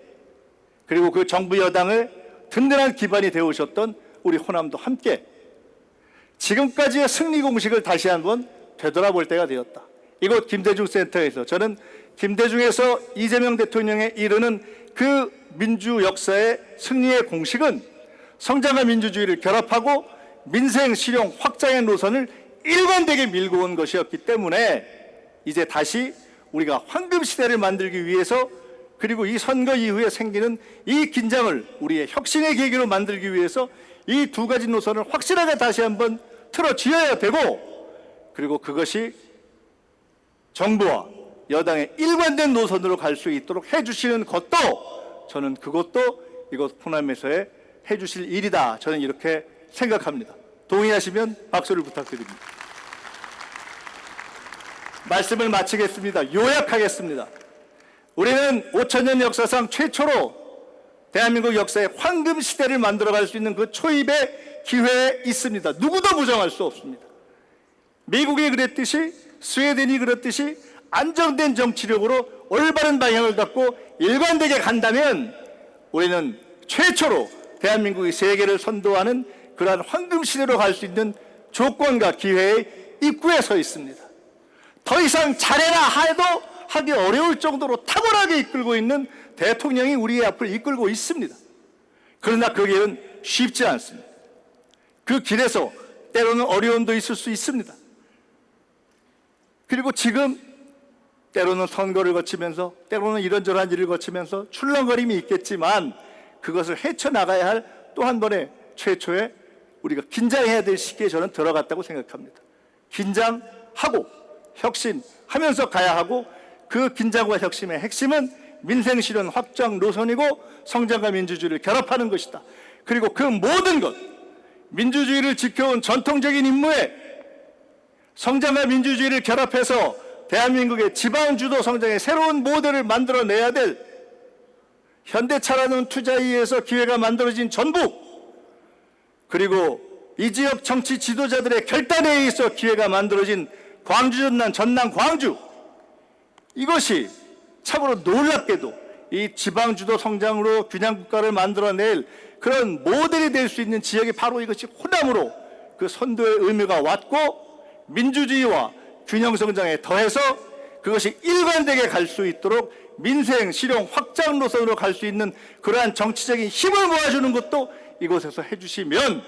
그리고 그 정부 여당을 든든한 기반이 되어오셨던 우리 호남도 함께 지금까지의 승리 공식을 다시 한번 되돌아볼 때가 되었다. 이곳 김대중 센터에서 저는 김대중에서 이재명 대통령에 이르는 그 민주 역사의 승리의 공식은 성장과 민주주의를 결합하고 민생 실용 확장의 노선을 일관되게 밀고 온 것이었기 때문에 이제 다시 우리가 황금 시대를 만들기 위해서, 그리고 이 선거 이후에 생기는 이 긴장을 우리의 혁신의 계기로 만들기 위해서 이 두 가지 노선을 확실하게 다시 한번 틀어쥐어야 되고, 그리고 그것이 정부와 여당의 일관된 노선으로 갈 수 있도록 해주시는 것도, 저는 그것도 이곳 호남에서의 해주실 일이다, 저는 이렇게 생각합니다. 동의하시면 박수를 부탁드립니다. 말씀을 마치겠습니다. 요약하겠습니다. 우리는 5,000년 역사상 최초로 대한민국 역사의 황금 시대를 만들어갈 수 있는 그 초입의 기회에 있습니다. 누구도 부정할 수 없습니다. 미국이 그랬듯이, 스웨덴이 그랬듯이 안정된 정치력으로 올바른 방향을 갖고 일관되게 간다면 우리는 최초로 대한민국이 세계를 선도하는 그러한 황금 시대로 갈 수 있는 조건과 기회의 입구에 서 있습니다. 더 이상 잘해라 해도 하기 어려울 정도로 탁월하게 이끌고 있는 대통령이 우리의 앞을 이끌고 있습니다. 그러나 그 길은 쉽지 않습니다. 그 길에서 때로는 어려움도 있을 수 있습니다. 그리고 지금 때로는 선거를 거치면서, 때로는 이런저런 일을 거치면서 출렁거림이 있겠지만 그것을 헤쳐나가야 할 또 한 번의 최초의 우리가 긴장해야 될 시기에 저는 들어갔다고 생각합니다. 긴장하고 혁신하면서 가야 하고, 그 긴장과 혁신의 핵심은 민생실현 확장 노선이고 성장과 민주주의를 결합하는 것이다. 그리고 그 모든 것, 민주주의를 지켜온 전통적인 임무에 성장과 민주주의를 결합해서 대한민국의 지방주도 성장의 새로운 모델을 만들어내야 될 현대차라는 투자에 의해서 기회가 만들어진 전북, 그리고 이 지역 정치 지도자들의 결단에 의해서 기회가 만들어진 광주, 전남, 광주, 이것이 참으로 놀랍게도 이 지방주도 성장으로 균형국가를 만들어낼 그런 모델이 될 수 있는 지역이 바로 이것이 호남으로 그 선도의 의미가 왔고, 민주주의와 균형성장에 더해서 그것이 일관되게 갈 수 있도록 민생 실용 확장 노선으로 갈 수 있는 그러한 정치적인 힘을 모아주는 것도 이곳에서 해주시면,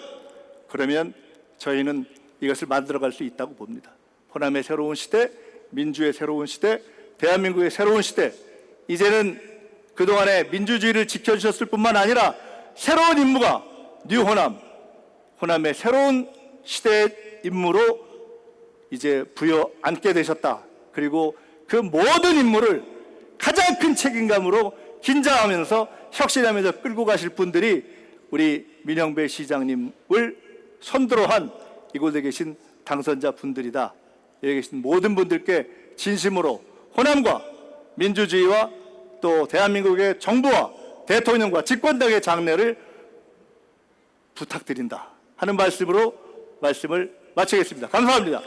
그러면 저희는 이것을 만들어갈 수 있다고 봅니다. 호남의 새로운 시대, 민주의 새로운 시대, 대한민국의 새로운 시대, 이제는 그동안에 민주주의를 지켜주셨을 뿐만 아니라 새로운 임무가 뉴호남, 호남의 새로운 시대의 임무로 이제 부여안게 되셨다. 그리고 그 모든 임무를 가장 큰 책임감으로 긴장하면서 혁신하면서 끌고 가실 분들이 우리 민영배 시장님을 선두로 한 이곳에 계신 당선자 분들이다. 여기 계신 모든 분들께 진심으로 호남과 민주주의와 또 대한민국의 정부와 대통령과 집권당의 장래를 부탁드린다 하는 말씀으로 말씀을 마치겠습니다. 감사합니다.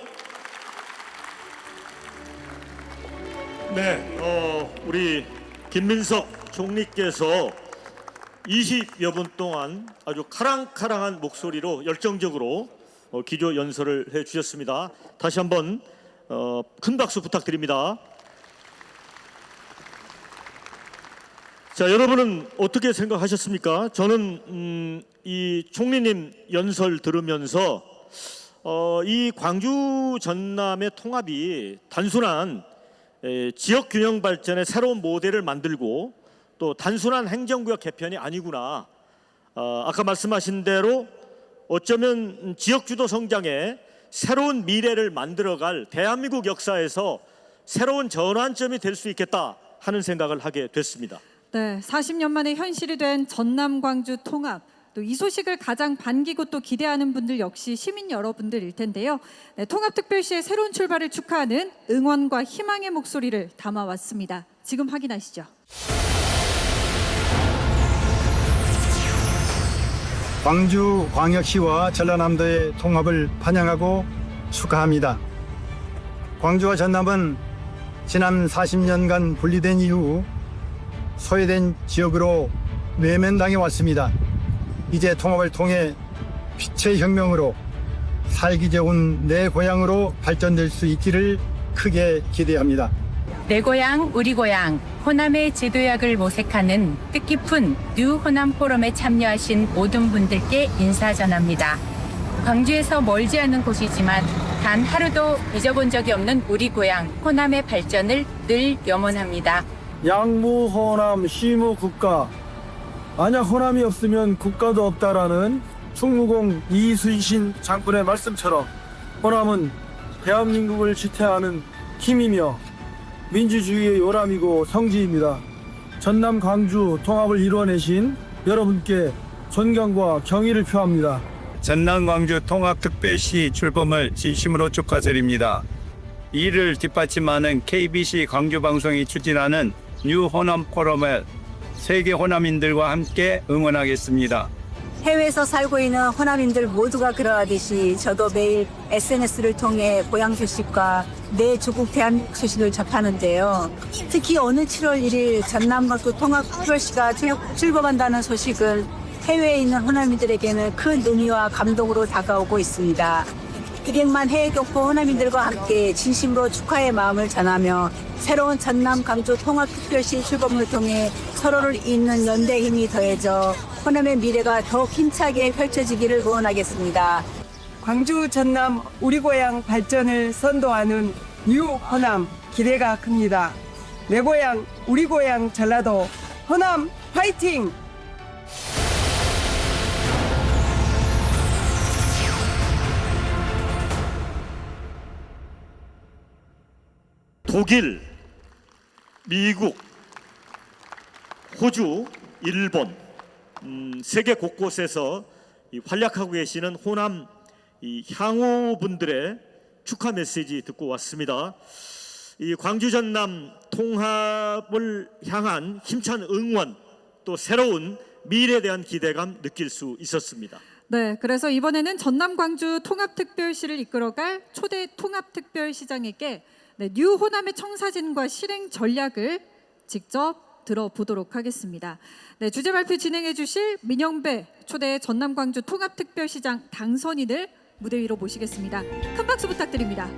네, 우리 김민석 총리께서 20여 분 동안 아주 카랑카랑한 목소리로 열정적으로 기조 연설을 해주셨습니다. 다시 한번 큰 박수 부탁드립니다. 자, 여러분은 어떻게 생각하셨습니까? 저는 이 총리님 연설 들으면서 이 광주 전남의 통합이 단순한 지역 균형 발전의 새로운 모델을 만들고 또 단순한 행정구역 개편이 아니구나. 아까 말씀하신 대로 어쩌면 지역주도 성장의 새로운 미래를 만들어갈 대한민국 역사에서 새로운 전환점이 될 수 있겠다 하는 생각을 하게 됐습니다. 네, 40년 만에 현실이 된 전남 광주 통합. 또 이 소식을 가장 반기고 또 기대하는 분들 역시 시민 여러분들일 텐데요. 네, 통합특별시의 새로운 출발을 축하하는 응원과 희망의 목소리를 담아왔습니다. 지금 확인하시죠. 광주광역시와 전라남도의 통합을 환영하고 축하합니다. 광주와 전남은 지난 40년간 분리된 이후 소외된 지역으로 외면당해 왔습니다. 이제 통합을 통해 빛의 혁명으로 살기 좋은 내 고향으로 발전될 수 있기를 크게 기대합니다. 내 고향 우리 고향 호남의 제도약을 모색하는 뜻깊은 뉴 호남 포럼에 참여하신 모든 분들께 인사 전합니다. 광주에서 멀지 않은 곳이지만 단 하루도 잊어본 적이 없는 우리 고향 호남의 발전을 늘 염원합니다. 양무 호남 시무 국가, 만약 호남이 없으면 국가도 없다라는 충무공 이순신 장군의 말씀처럼 호남은 대한민국을 지탱하는 힘이며 민주주의의 요람이고 성지입니다. 전남 광주 통합을 이루어내신 여러분께 존경과 경의를 표합니다. 전남 광주 통합특별시 출범을 진심으로 축하드립니다. 이를 뒷받침하는 KBC 광주방송이 추진하는 뉴 호남 포럼을 세계 호남인들과 함께 응원하겠습니다. 해외에서 살고 있는 호남인들 모두가 그러하듯이 저도 매일 SNS를 통해 고향 소식과 내 조국 대한민국 소식을 접하는데요. 특히 오늘 7월 1일 전남광주 통합특별시가 출범한다는 소식은 해외에 있는 호남인들에게는 큰 의미와 감동으로 다가오고 있습니다. 200만 해외 교포 호남인들과 함께 진심으로 축하의 마음을 전하며 새로운 전남 광주 통합특별시 출범을 통해 서로를 잇는 연대의 힘이 더해져 호남의 미래가 더욱 힘차게 펼쳐지기를 응원하겠습니다. 광주 전남 우리 고향 발전을 선도하는 뉴 호남 기대가 큽니다. 내 고향 우리 고향 전라도 호남 파이팅! 독일, 미국, 호주, 일본 세계 곳곳에서 활약하고 계시는 호남 향후분들의 축하 메시지 듣고 왔습니다. 이 광주 전남 통합을 향한 힘찬 응원 또 새로운 미래에 대한 기대감 느낄 수 있었습니다. 네, 그래서 이번에는 전남 광주 통합특별시를 이끌어갈 초대 통합특별시장에게 뉴 호남의 청사진과 실행 전략을 직접 들어보도록 하겠습니다. 네, 주제 발표 진행해 주실 민영배 초대 전남 광주 통합특별시장 당선인을 무대 위로 모시겠습니다. 큰 박수 부탁드립니다.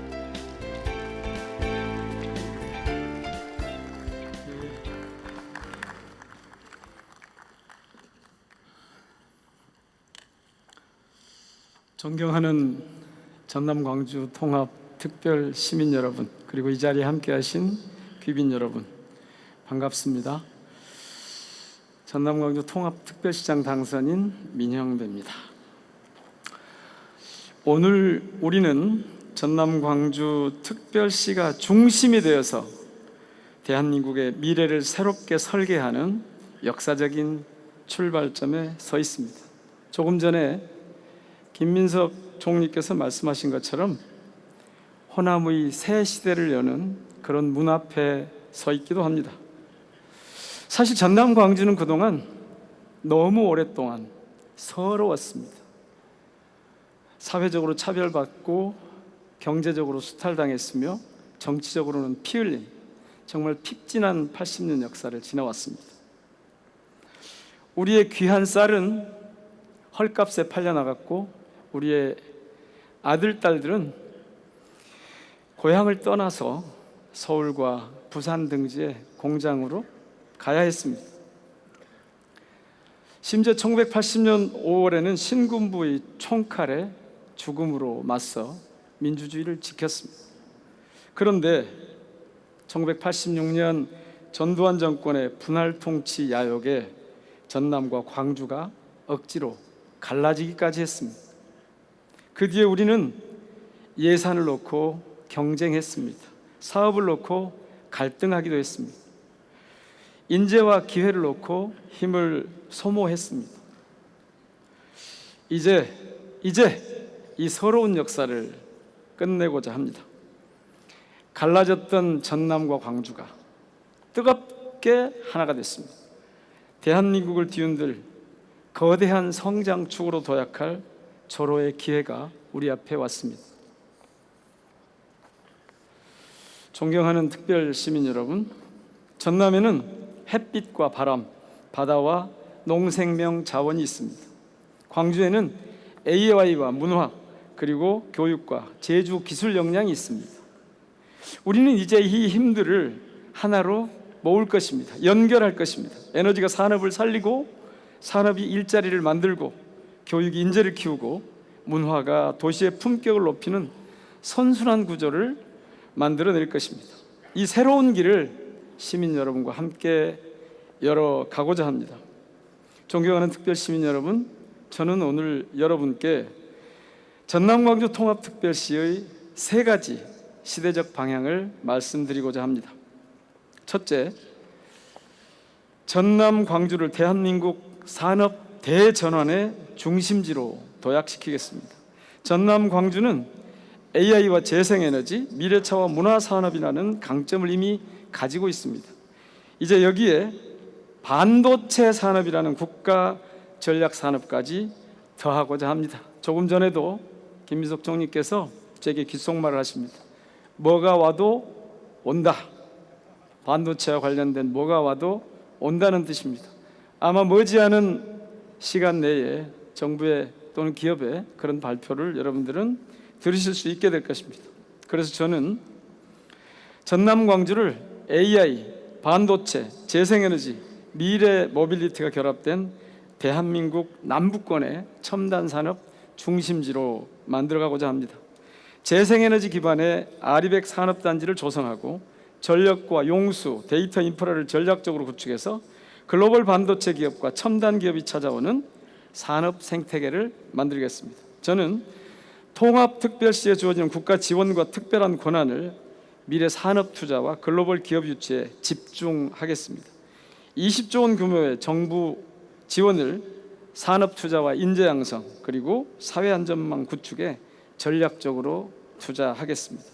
존경하는 전남 광주 통합 특별 시민 여러분, 그리고 이 자리에 함께하신 귀빈 여러분, 반갑습니다. 전남 광주 통합 특별시장 당선인 민영배입니다. 오늘 우리는 전남 광주 특별시가 중심이 되어서 대한민국의 미래를 새롭게 설계하는 역사적인 출발점에 서 있습니다. 조금 전에 김민석 총리께서 말씀하신 것처럼 호남의 새 시대를 여는 그런 문 앞에 서 있기도 합니다. 사실 전남 광주는 그동안 너무 오랫동안 서러웠습니다. 사회적으로 차별받고 경제적으로 수탈당했으며 정치적으로는 피 흘린 정말 픽진한 80년 역사를 지나왔습니다. 우리의 귀한 쌀은 헐값에 팔려나갔고 우리의 아들, 딸들은 고향을 떠나서 서울과 부산 등지의 공장으로 가야 했습니다. 심지어 1980년 5월에는 신군부의 총칼에 죽음으로 맞서 민주주의를 지켰습니다. 그런데 1986년 전두환 정권의 분할 통치 야욕에 전남과 광주가 억지로 갈라지기까지 했습니다. 그 뒤에 우리는 예산을 놓고 경쟁했습니다. 사업을 놓고 갈등하기도 했습니다. 인재와 기회를 놓고 힘을 소모했습니다. 이제 이 서러운 역사를 끝내고자 합니다. 갈라졌던 전남과 광주가 뜨겁게 하나가 됐습니다. 대한민국을 뒤흔들 거대한 성장축으로 도약할 절호의 기회가 우리 앞에 왔습니다. 존경하는 특별 시민 여러분, 전남에는 햇빛과 바람, 바다와 농생명 자원이 있습니다. 광주에는 AI와 문화, 그리고 교육과 제주 기술 역량이 있습니다. 우리는 이제 이 힘들을 하나로 모을 것입니다. 연결할 것입니다. 에너지가 산업을 살리고, 산업이 일자리를 만들고, 교육이 인재를 키우고, 문화가 도시의 품격을 높이는 선순환 구조를 만들어낼 것입니다. 이 새로운 길을 시민 여러분과 함께 열어가고자 합니다. 존경하는 특별 시민 여러분, 저는 오늘 여러분께 전남-광주 통합특별시의 3가지 시대적 방향을 말씀드리고자 합니다. 첫째, 전남 광주를 대한민국 산업 대전환의 중심지로 도약시키겠습니다. 전남 광주는 AI와 재생에너지, 미래차와 문화산업이라는 강점을 이미 가지고 있습니다. 이제 여기에 반도체 산업이라는 국가 전략 산업까지 더하고자 합니다. 조금 전에도 김민석 총리께서 제게 귓속말을 하십니다. 뭐가 와도 온다. 반도체와 관련된 뭐가 와도 온다는 뜻입니다. 아마 머지않은 시간 내에 정부의 또는 기업의 그런 발표를 여러분들은 들으실 수 있게 될 것입니다. 그래서 저는 전남 광주를 AI, 반도체, 재생에너지, 미래 모빌리티가 결합된 대한민국 남부권의 첨단 산업 중심지로 만들어가고자 합니다. 재생에너지 기반의 아리백 산업단지를 조성하고 전력과 용수, 데이터 인프라를 전략적으로 구축해서 글로벌 반도체 기업과 첨단 기업이 찾아오는 산업 생태계를 만들겠습니다. 저는 통합특별시에 주어지는 국가 지원과 특별한 권한을 미래 산업 투자와 글로벌 기업 유치에 집중하겠습니다. 20조 원 규모의 정부 지원을 산업 투자와 인재 양성 그리고 사회 안전망 구축에 전략적으로 투자하겠습니다.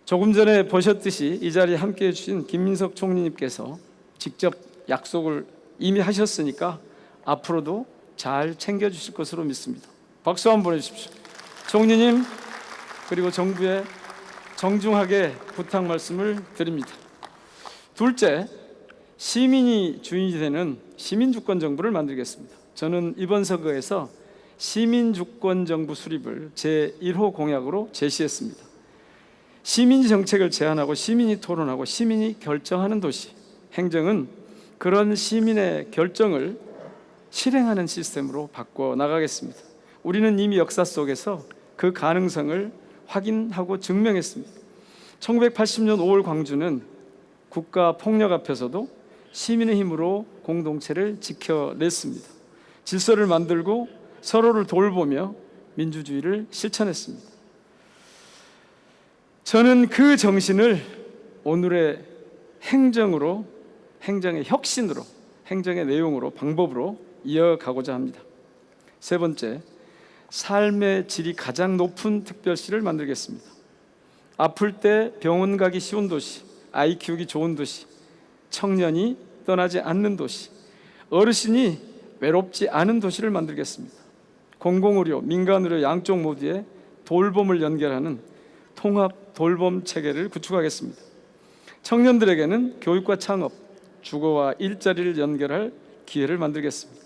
조금 전에 보셨듯이 이 자리에 함께해 주신 김민석 총리님께서 직접 약속을 이미 하셨으니까 앞으로도 잘 챙겨주실 것으로 믿습니다. 박수 한번 보내주십시오. 총리님 그리고 정부에 정중하게 부탁 말씀을 드립니다. 둘째, 시민이 주인이 되는 시민주권정부를 만들겠습니다. 저는 이번 선거에서 시민주권정부 수립을 제1호 공약으로 제시했습니다. 시민이 정책을 제안하고 시민이 토론하고 시민이 결정하는 도시, 행정은 그런 시민의 결정을 실행하는 시스템으로 바꿔나가겠습니다. 우리는 이미 역사 속에서 그 가능성을 확인하고 증명했습니다. 1980년 5월 광주는 국가 폭력 앞에서도 시민의 힘으로 공동체를 지켜냈습니다. 질서를 만들고 서로를 돌보며 민주주의를 실천했습니다. 저는 그 정신을 오늘의 행정으로, 행정의 혁신으로, 행정의 내용으로, 방법으로 이어가고자 합니다. 세 번째, 삶의 질이 가장 높은 특별시를 만들겠습니다. 아플 때 병원 가기 쉬운 도시, 아이 키우기 좋은 도시, 청년이 떠나지 않는 도시, 어르신이 외롭지 않은 도시를 만들겠습니다. 공공의료, 민간의료 양쪽 모두에 돌봄을 연결하는 통합 돌봄 체계를 구축하겠습니다. 청년들에게는 교육과 창업, 주거와 일자리를 연결할 기회를 만들겠습니다.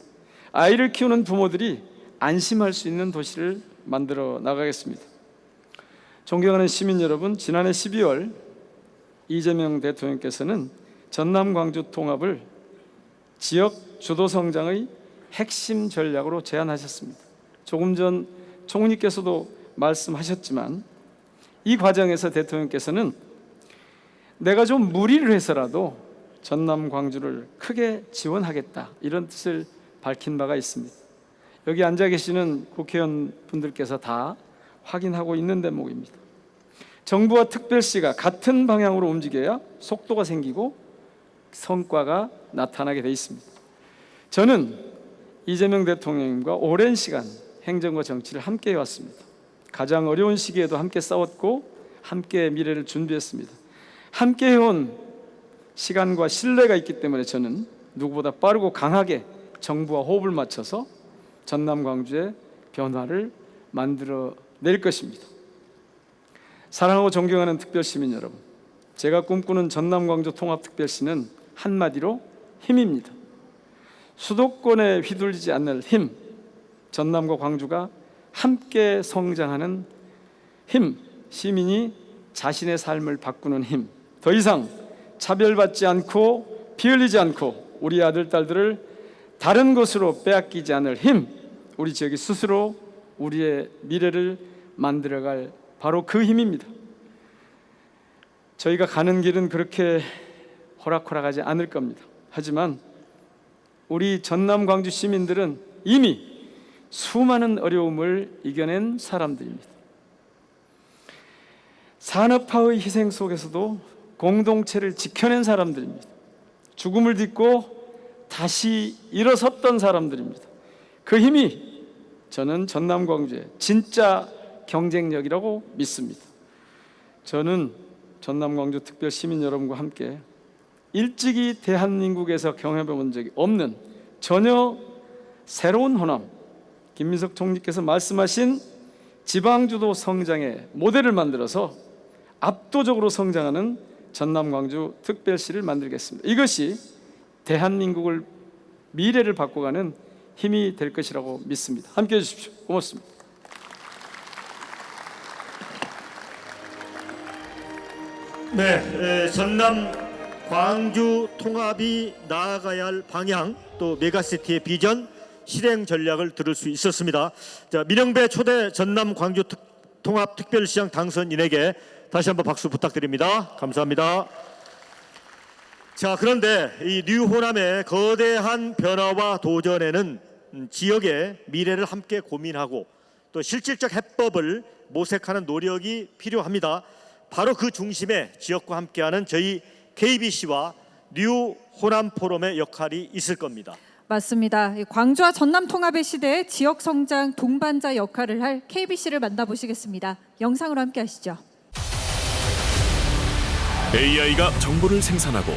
아이를 키우는 부모들이 안심할 수 있는 도시를 만들어 나가겠습니다. 존경하는 시민 여러분, 지난해 12월 이재명 대통령께서는 전남 광주 통합을 지역 주도 성장의 핵심 전략으로 제안하셨습니다. 조금 전 총리께서도 말씀하셨지만 이 과정에서 대통령께서는 내가 좀 무리를 해서라도 전남 광주를 크게 지원하겠다, 이런 뜻을 밝힌 바가 있습니다. 여기 앉아 계시는 국회의원 분들께서 다 확인하고 있는 대목입니다. 정부와 특별시가 같은 방향으로 움직여야 속도가 생기고 성과가 나타나게 돼 있습니다. 저는 이재명 대통령님과 오랜 시간 행정과 정치를 함께 해왔습니다. 가장 어려운 시기에도 함께 싸웠고 함께 미래를 준비했습니다. 함께 해온 시간과 신뢰가 있기 때문에 저는 누구보다 빠르고 강하게 정부와 호흡을 맞춰서 전남 광주의 변화를 만들어 낼 것입니다. 사랑하고 존경하는 특별시민 여러분, 제가 꿈꾸는 전남 광주 통합특별시는 한마디로 힘입니다. 수도권에 휘둘리지 않을 힘, 전남과 광주가 함께 성장하는 힘, 시민이 자신의 삶을 바꾸는 힘, 더 이상 차별받지 않고 피 흘리지 않고 우리 아들, 딸들을 다른 곳으로 빼앗기지 않을 힘, 우리 지역이 스스로 우리의 미래를 만들어갈 바로 그 힘입니다. 저희가 가는 길은 그렇게 호락호락하지 않을 겁니다. 하지만 우리 전남 광주 시민들은 이미 수많은 어려움을 이겨낸 사람들입니다. 산업화의 희생 속에서도 공동체를 지켜낸 사람들입니다. 죽음을 딛고 다시 일어섰던 사람들입니다. 그 힘이 저는 전남 광주의 진짜 경쟁력이라고 믿습니다. 저는 전남 광주 특별 시민 여러분과 함께 일찍이 대한민국에서 경험해 본 적이 없는 전혀 새로운 호남, 김민석 총리께서 말씀하신 지방주도 성장의 모델을 만들어서 압도적으로 성장하는 전남 광주 특별시를 만들겠습니다. 이것이 대한민국을 미래를 바꿔가는 힘이 될 것이라고 믿습니다. 함께해 주십시오. 고맙습니다. 네, 전남 광주 통합이 나아가야 할 방향, 또 메가시티의 비전, 실행 전략을 들을 수 있었습니다. 자, 민영배 초대 전남 광주 통합특별시장 당선인에게 다시 한번 박수 부탁드립니다. 감사합니다. 자, 그런데 이 뉴호남의 거대한 변화와 도전에는 지역의 미래를 함께 고민하고 또 실질적 해법을 모색하는 노력이 필요합니다. 바로 그 중심에 지역과 함께하는 저희 KBC와 뉴호남 포럼의 역할이 있을 겁니다. 맞습니다. 광주와 전남 통합의 시대에 지역 성장 동반자 역할을 할 KBC를 만나보시겠습니다. 영상으로 함께 하시죠. AI가 정보를 생산하고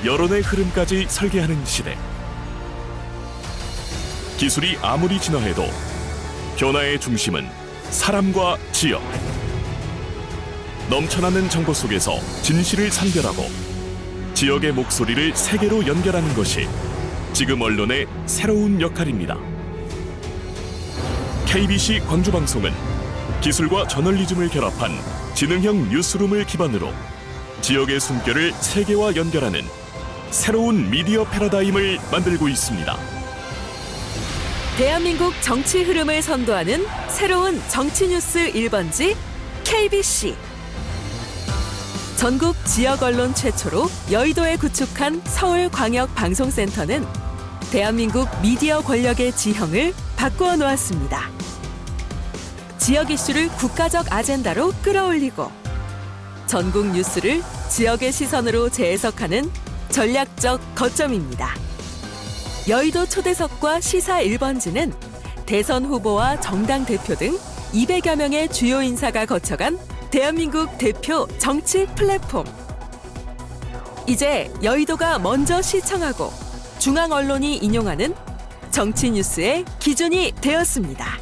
여론의 흐름까지 설계하는 시대. 기술이 아무리 진화해도 변화의 중심은 사람과 지역. 넘쳐나는 정보 속에서 진실을 선별하고 지역의 목소리를 세계로 연결하는 것이 지금 언론의 새로운 역할입니다. KBC 광주방송은 기술과 저널리즘을 결합한 지능형 뉴스룸을 기반으로 지역의 숨결을 세계와 연결하는 새로운 미디어 패러다임을 만들고 있습니다. 대한민국 정치 흐름을 선도하는 새로운 정치 뉴스 1번지 KBC. 전국 지역 언론 최초로 여의도에 구축한 서울광역방송센터는 대한민국 미디어 권력의 지형을 바꾸어 놓았습니다. 지역 이슈를 국가적 아젠다로 끌어올리고 전국 뉴스를 지역의 시선으로 재해석하는 전략적 거점입니다. 여의도 초대석과 시사 1번지는 대선 후보와 정당 대표 등 200여 명의 주요 인사가 거쳐간 대한민국 대표 정치 플랫폼. 이제 여의도가 먼저 시청하고 중앙 언론이 인용하는 정치 뉴스의 기준이 되었습니다.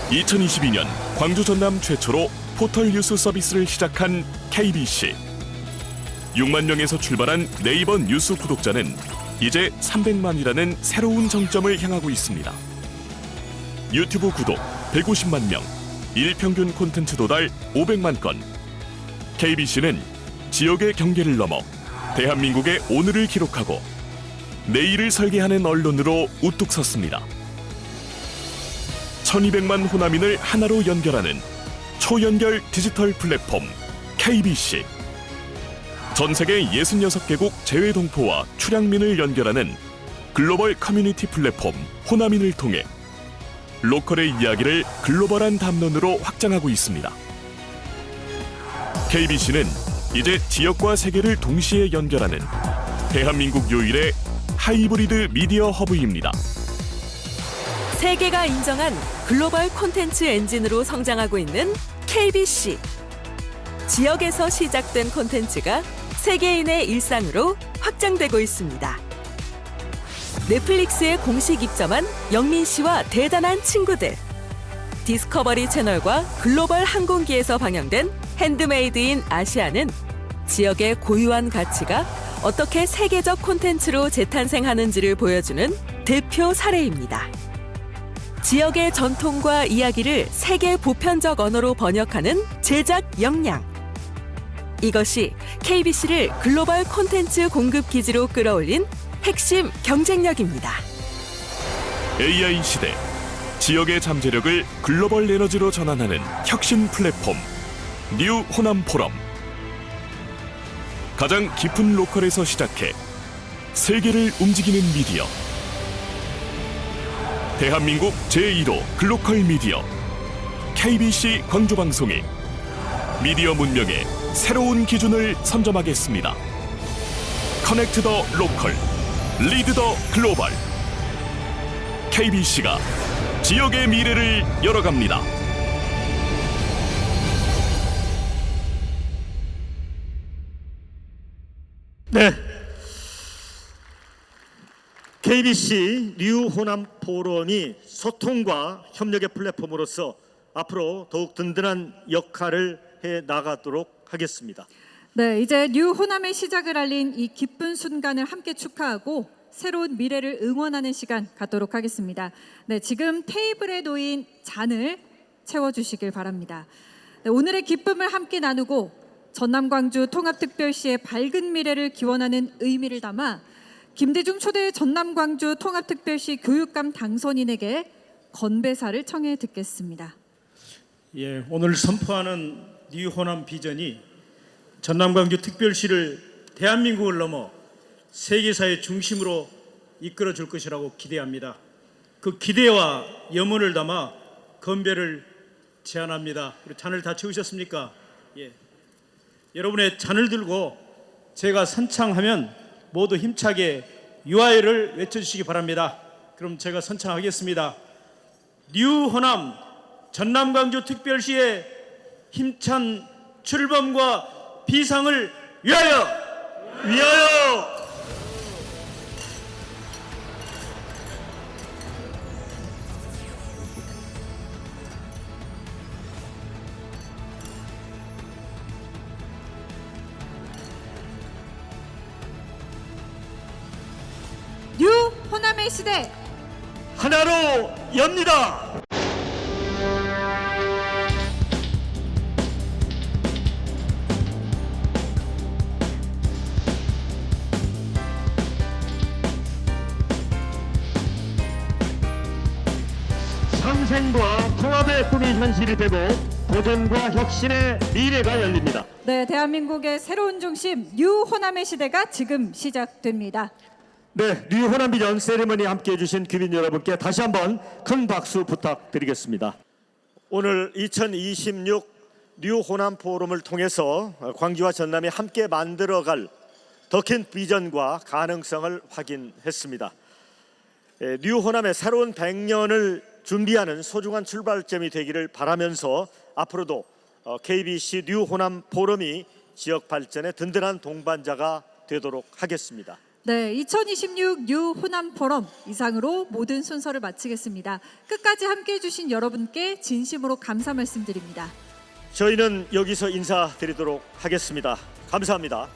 2022년 광주 전남 최초로 포털 뉴스 서비스를 시작한 KBC. 6만 명에서 출발한 네이버 뉴스 구독자는 이제 300만이라는 새로운 정점을 향하고 있습니다. 유튜브 구독 150만 명, 일평균 콘텐츠 도달 500만 건. KBC는 지역의 경계를 넘어 대한민국의 오늘을 기록하고 내일을 설계하는 언론으로 우뚝 섰습니다. 1200만 호남인을 하나로 연결하는 초연결 디지털 플랫폼 KBC. 전 세계 66개국 재외 동포와 출향민을 연결하는 글로벌 커뮤니티 플랫폼 호남인을 통해 로컬의 이야기를 글로벌한 담론으로 확장하고 있습니다. KBC는 이제 지역과 세계를 동시에 연결하는 대한민국 요일의 하이브리드 미디어 허브입니다. 세계가 인정한 글로벌 콘텐츠 엔진으로 성장하고 있는 KBC. 지역에서 시작된 콘텐츠가 세계인의 일상으로 확장되고 있습니다. 넷플릭스에 공식 입점한 영민 씨와 대단한 친구들. 디스커버리 채널과 글로벌 항공기에서 방영된 핸드메이드 인 아시아는 지역의 고유한 가치가 어떻게 세계적 콘텐츠로 재탄생하는지를 보여주는 대표 사례입니다. 지역의 전통과 이야기를 세계 보편적 언어로 번역하는 제작 역량. 이것이 KBC를 글로벌 콘텐츠 공급 기지로 끌어올린 핵심 경쟁력입니다. AI 시대, 지역의 잠재력을 글로벌 에너지로 전환하는 혁신 플랫폼 뉴 호남 포럼. 가장 깊은 로컬에서 시작해 세계를 움직이는 미디어. 대한민국 제1호 글로컬 미디어 KBC 광주방송이 미디어 문명의 새로운 기준을 선점하겠습니다. 커넥트 더 로컬, 리드 더 글로벌. KBC가 지역의 미래를 열어갑니다. 네, KBC 뉴 호남 포럼이 소통과 협력의 플랫폼으로서 앞으로 더욱 든든한 역할을 해 나가도록 하겠습니다. 네, 이제 뉴 호남의 시작을 알린 이 기쁜 순간을 함께 축하하고 새로운 미래를 응원하는 시간 갖도록 하겠습니다. 네, 지금 테이블에 놓인 잔을 채워주시길 바랍니다. 네, 오늘의 기쁨을 함께 나누고 전남 광주 통합특별시의 밝은 미래를 기원하는 의미를 담아 김대중 초대 전남 광주 통합특별시 교육감 당선인에게 건배사를 청해 듣겠습니다. 예, 오늘 선포하는 뉴 호남 비전이 전남 광주 특별시를 대한민국을 넘어 세계사의 중심으로 이끌어 줄 것이라고 기대합니다. 그 기대와 염원을 담아 건배를 제안합니다. 잔을 다 채우셨습니까? 예. 여러분의 잔을 들고 제가 선창하면 모두 힘차게 유아회를 외쳐주시기 바랍니다. 그럼 제가 선창하겠습니다. 뉴 호남 전남 광주 특별시의 힘찬 출범과 비상을 위하여! 위하여! 뉴 호남의 시대 하나로 엽니다. 상생과 통합의 꿈이 현실이 되고 도전과 혁신의 미래가 열립니다. 네, 대한민국의 새로운 중심 뉴 호남의 시대가 지금 시작됩니다. 네, 뉴 호남 비전 세리머니 함께해 주신 귀빈 여러분께 다시 한번 큰 박수 부탁드리겠습니다. 오늘 2026 뉴 호남 포럼을 통해서 광주와 전남이 함께 만들어갈 더 큰 비전과 가능성을 확인했습니다. 뉴 호남의 새로운 100년을 준비하는 소중한 출발점이 되기를 바라면서 앞으로도 KBC 뉴 호남 포럼이 지역 발전의 든든한 동반자가 되도록 하겠습니다. 네, 2026 뉴 호남 포럼 이상으로 모든 순서를 마치겠습니다. 끝까지 함께해 주신 여러분께 진심으로 감사 말씀드립니다. 저희는 여기서 인사드리도록 하겠습니다. 감사합니다.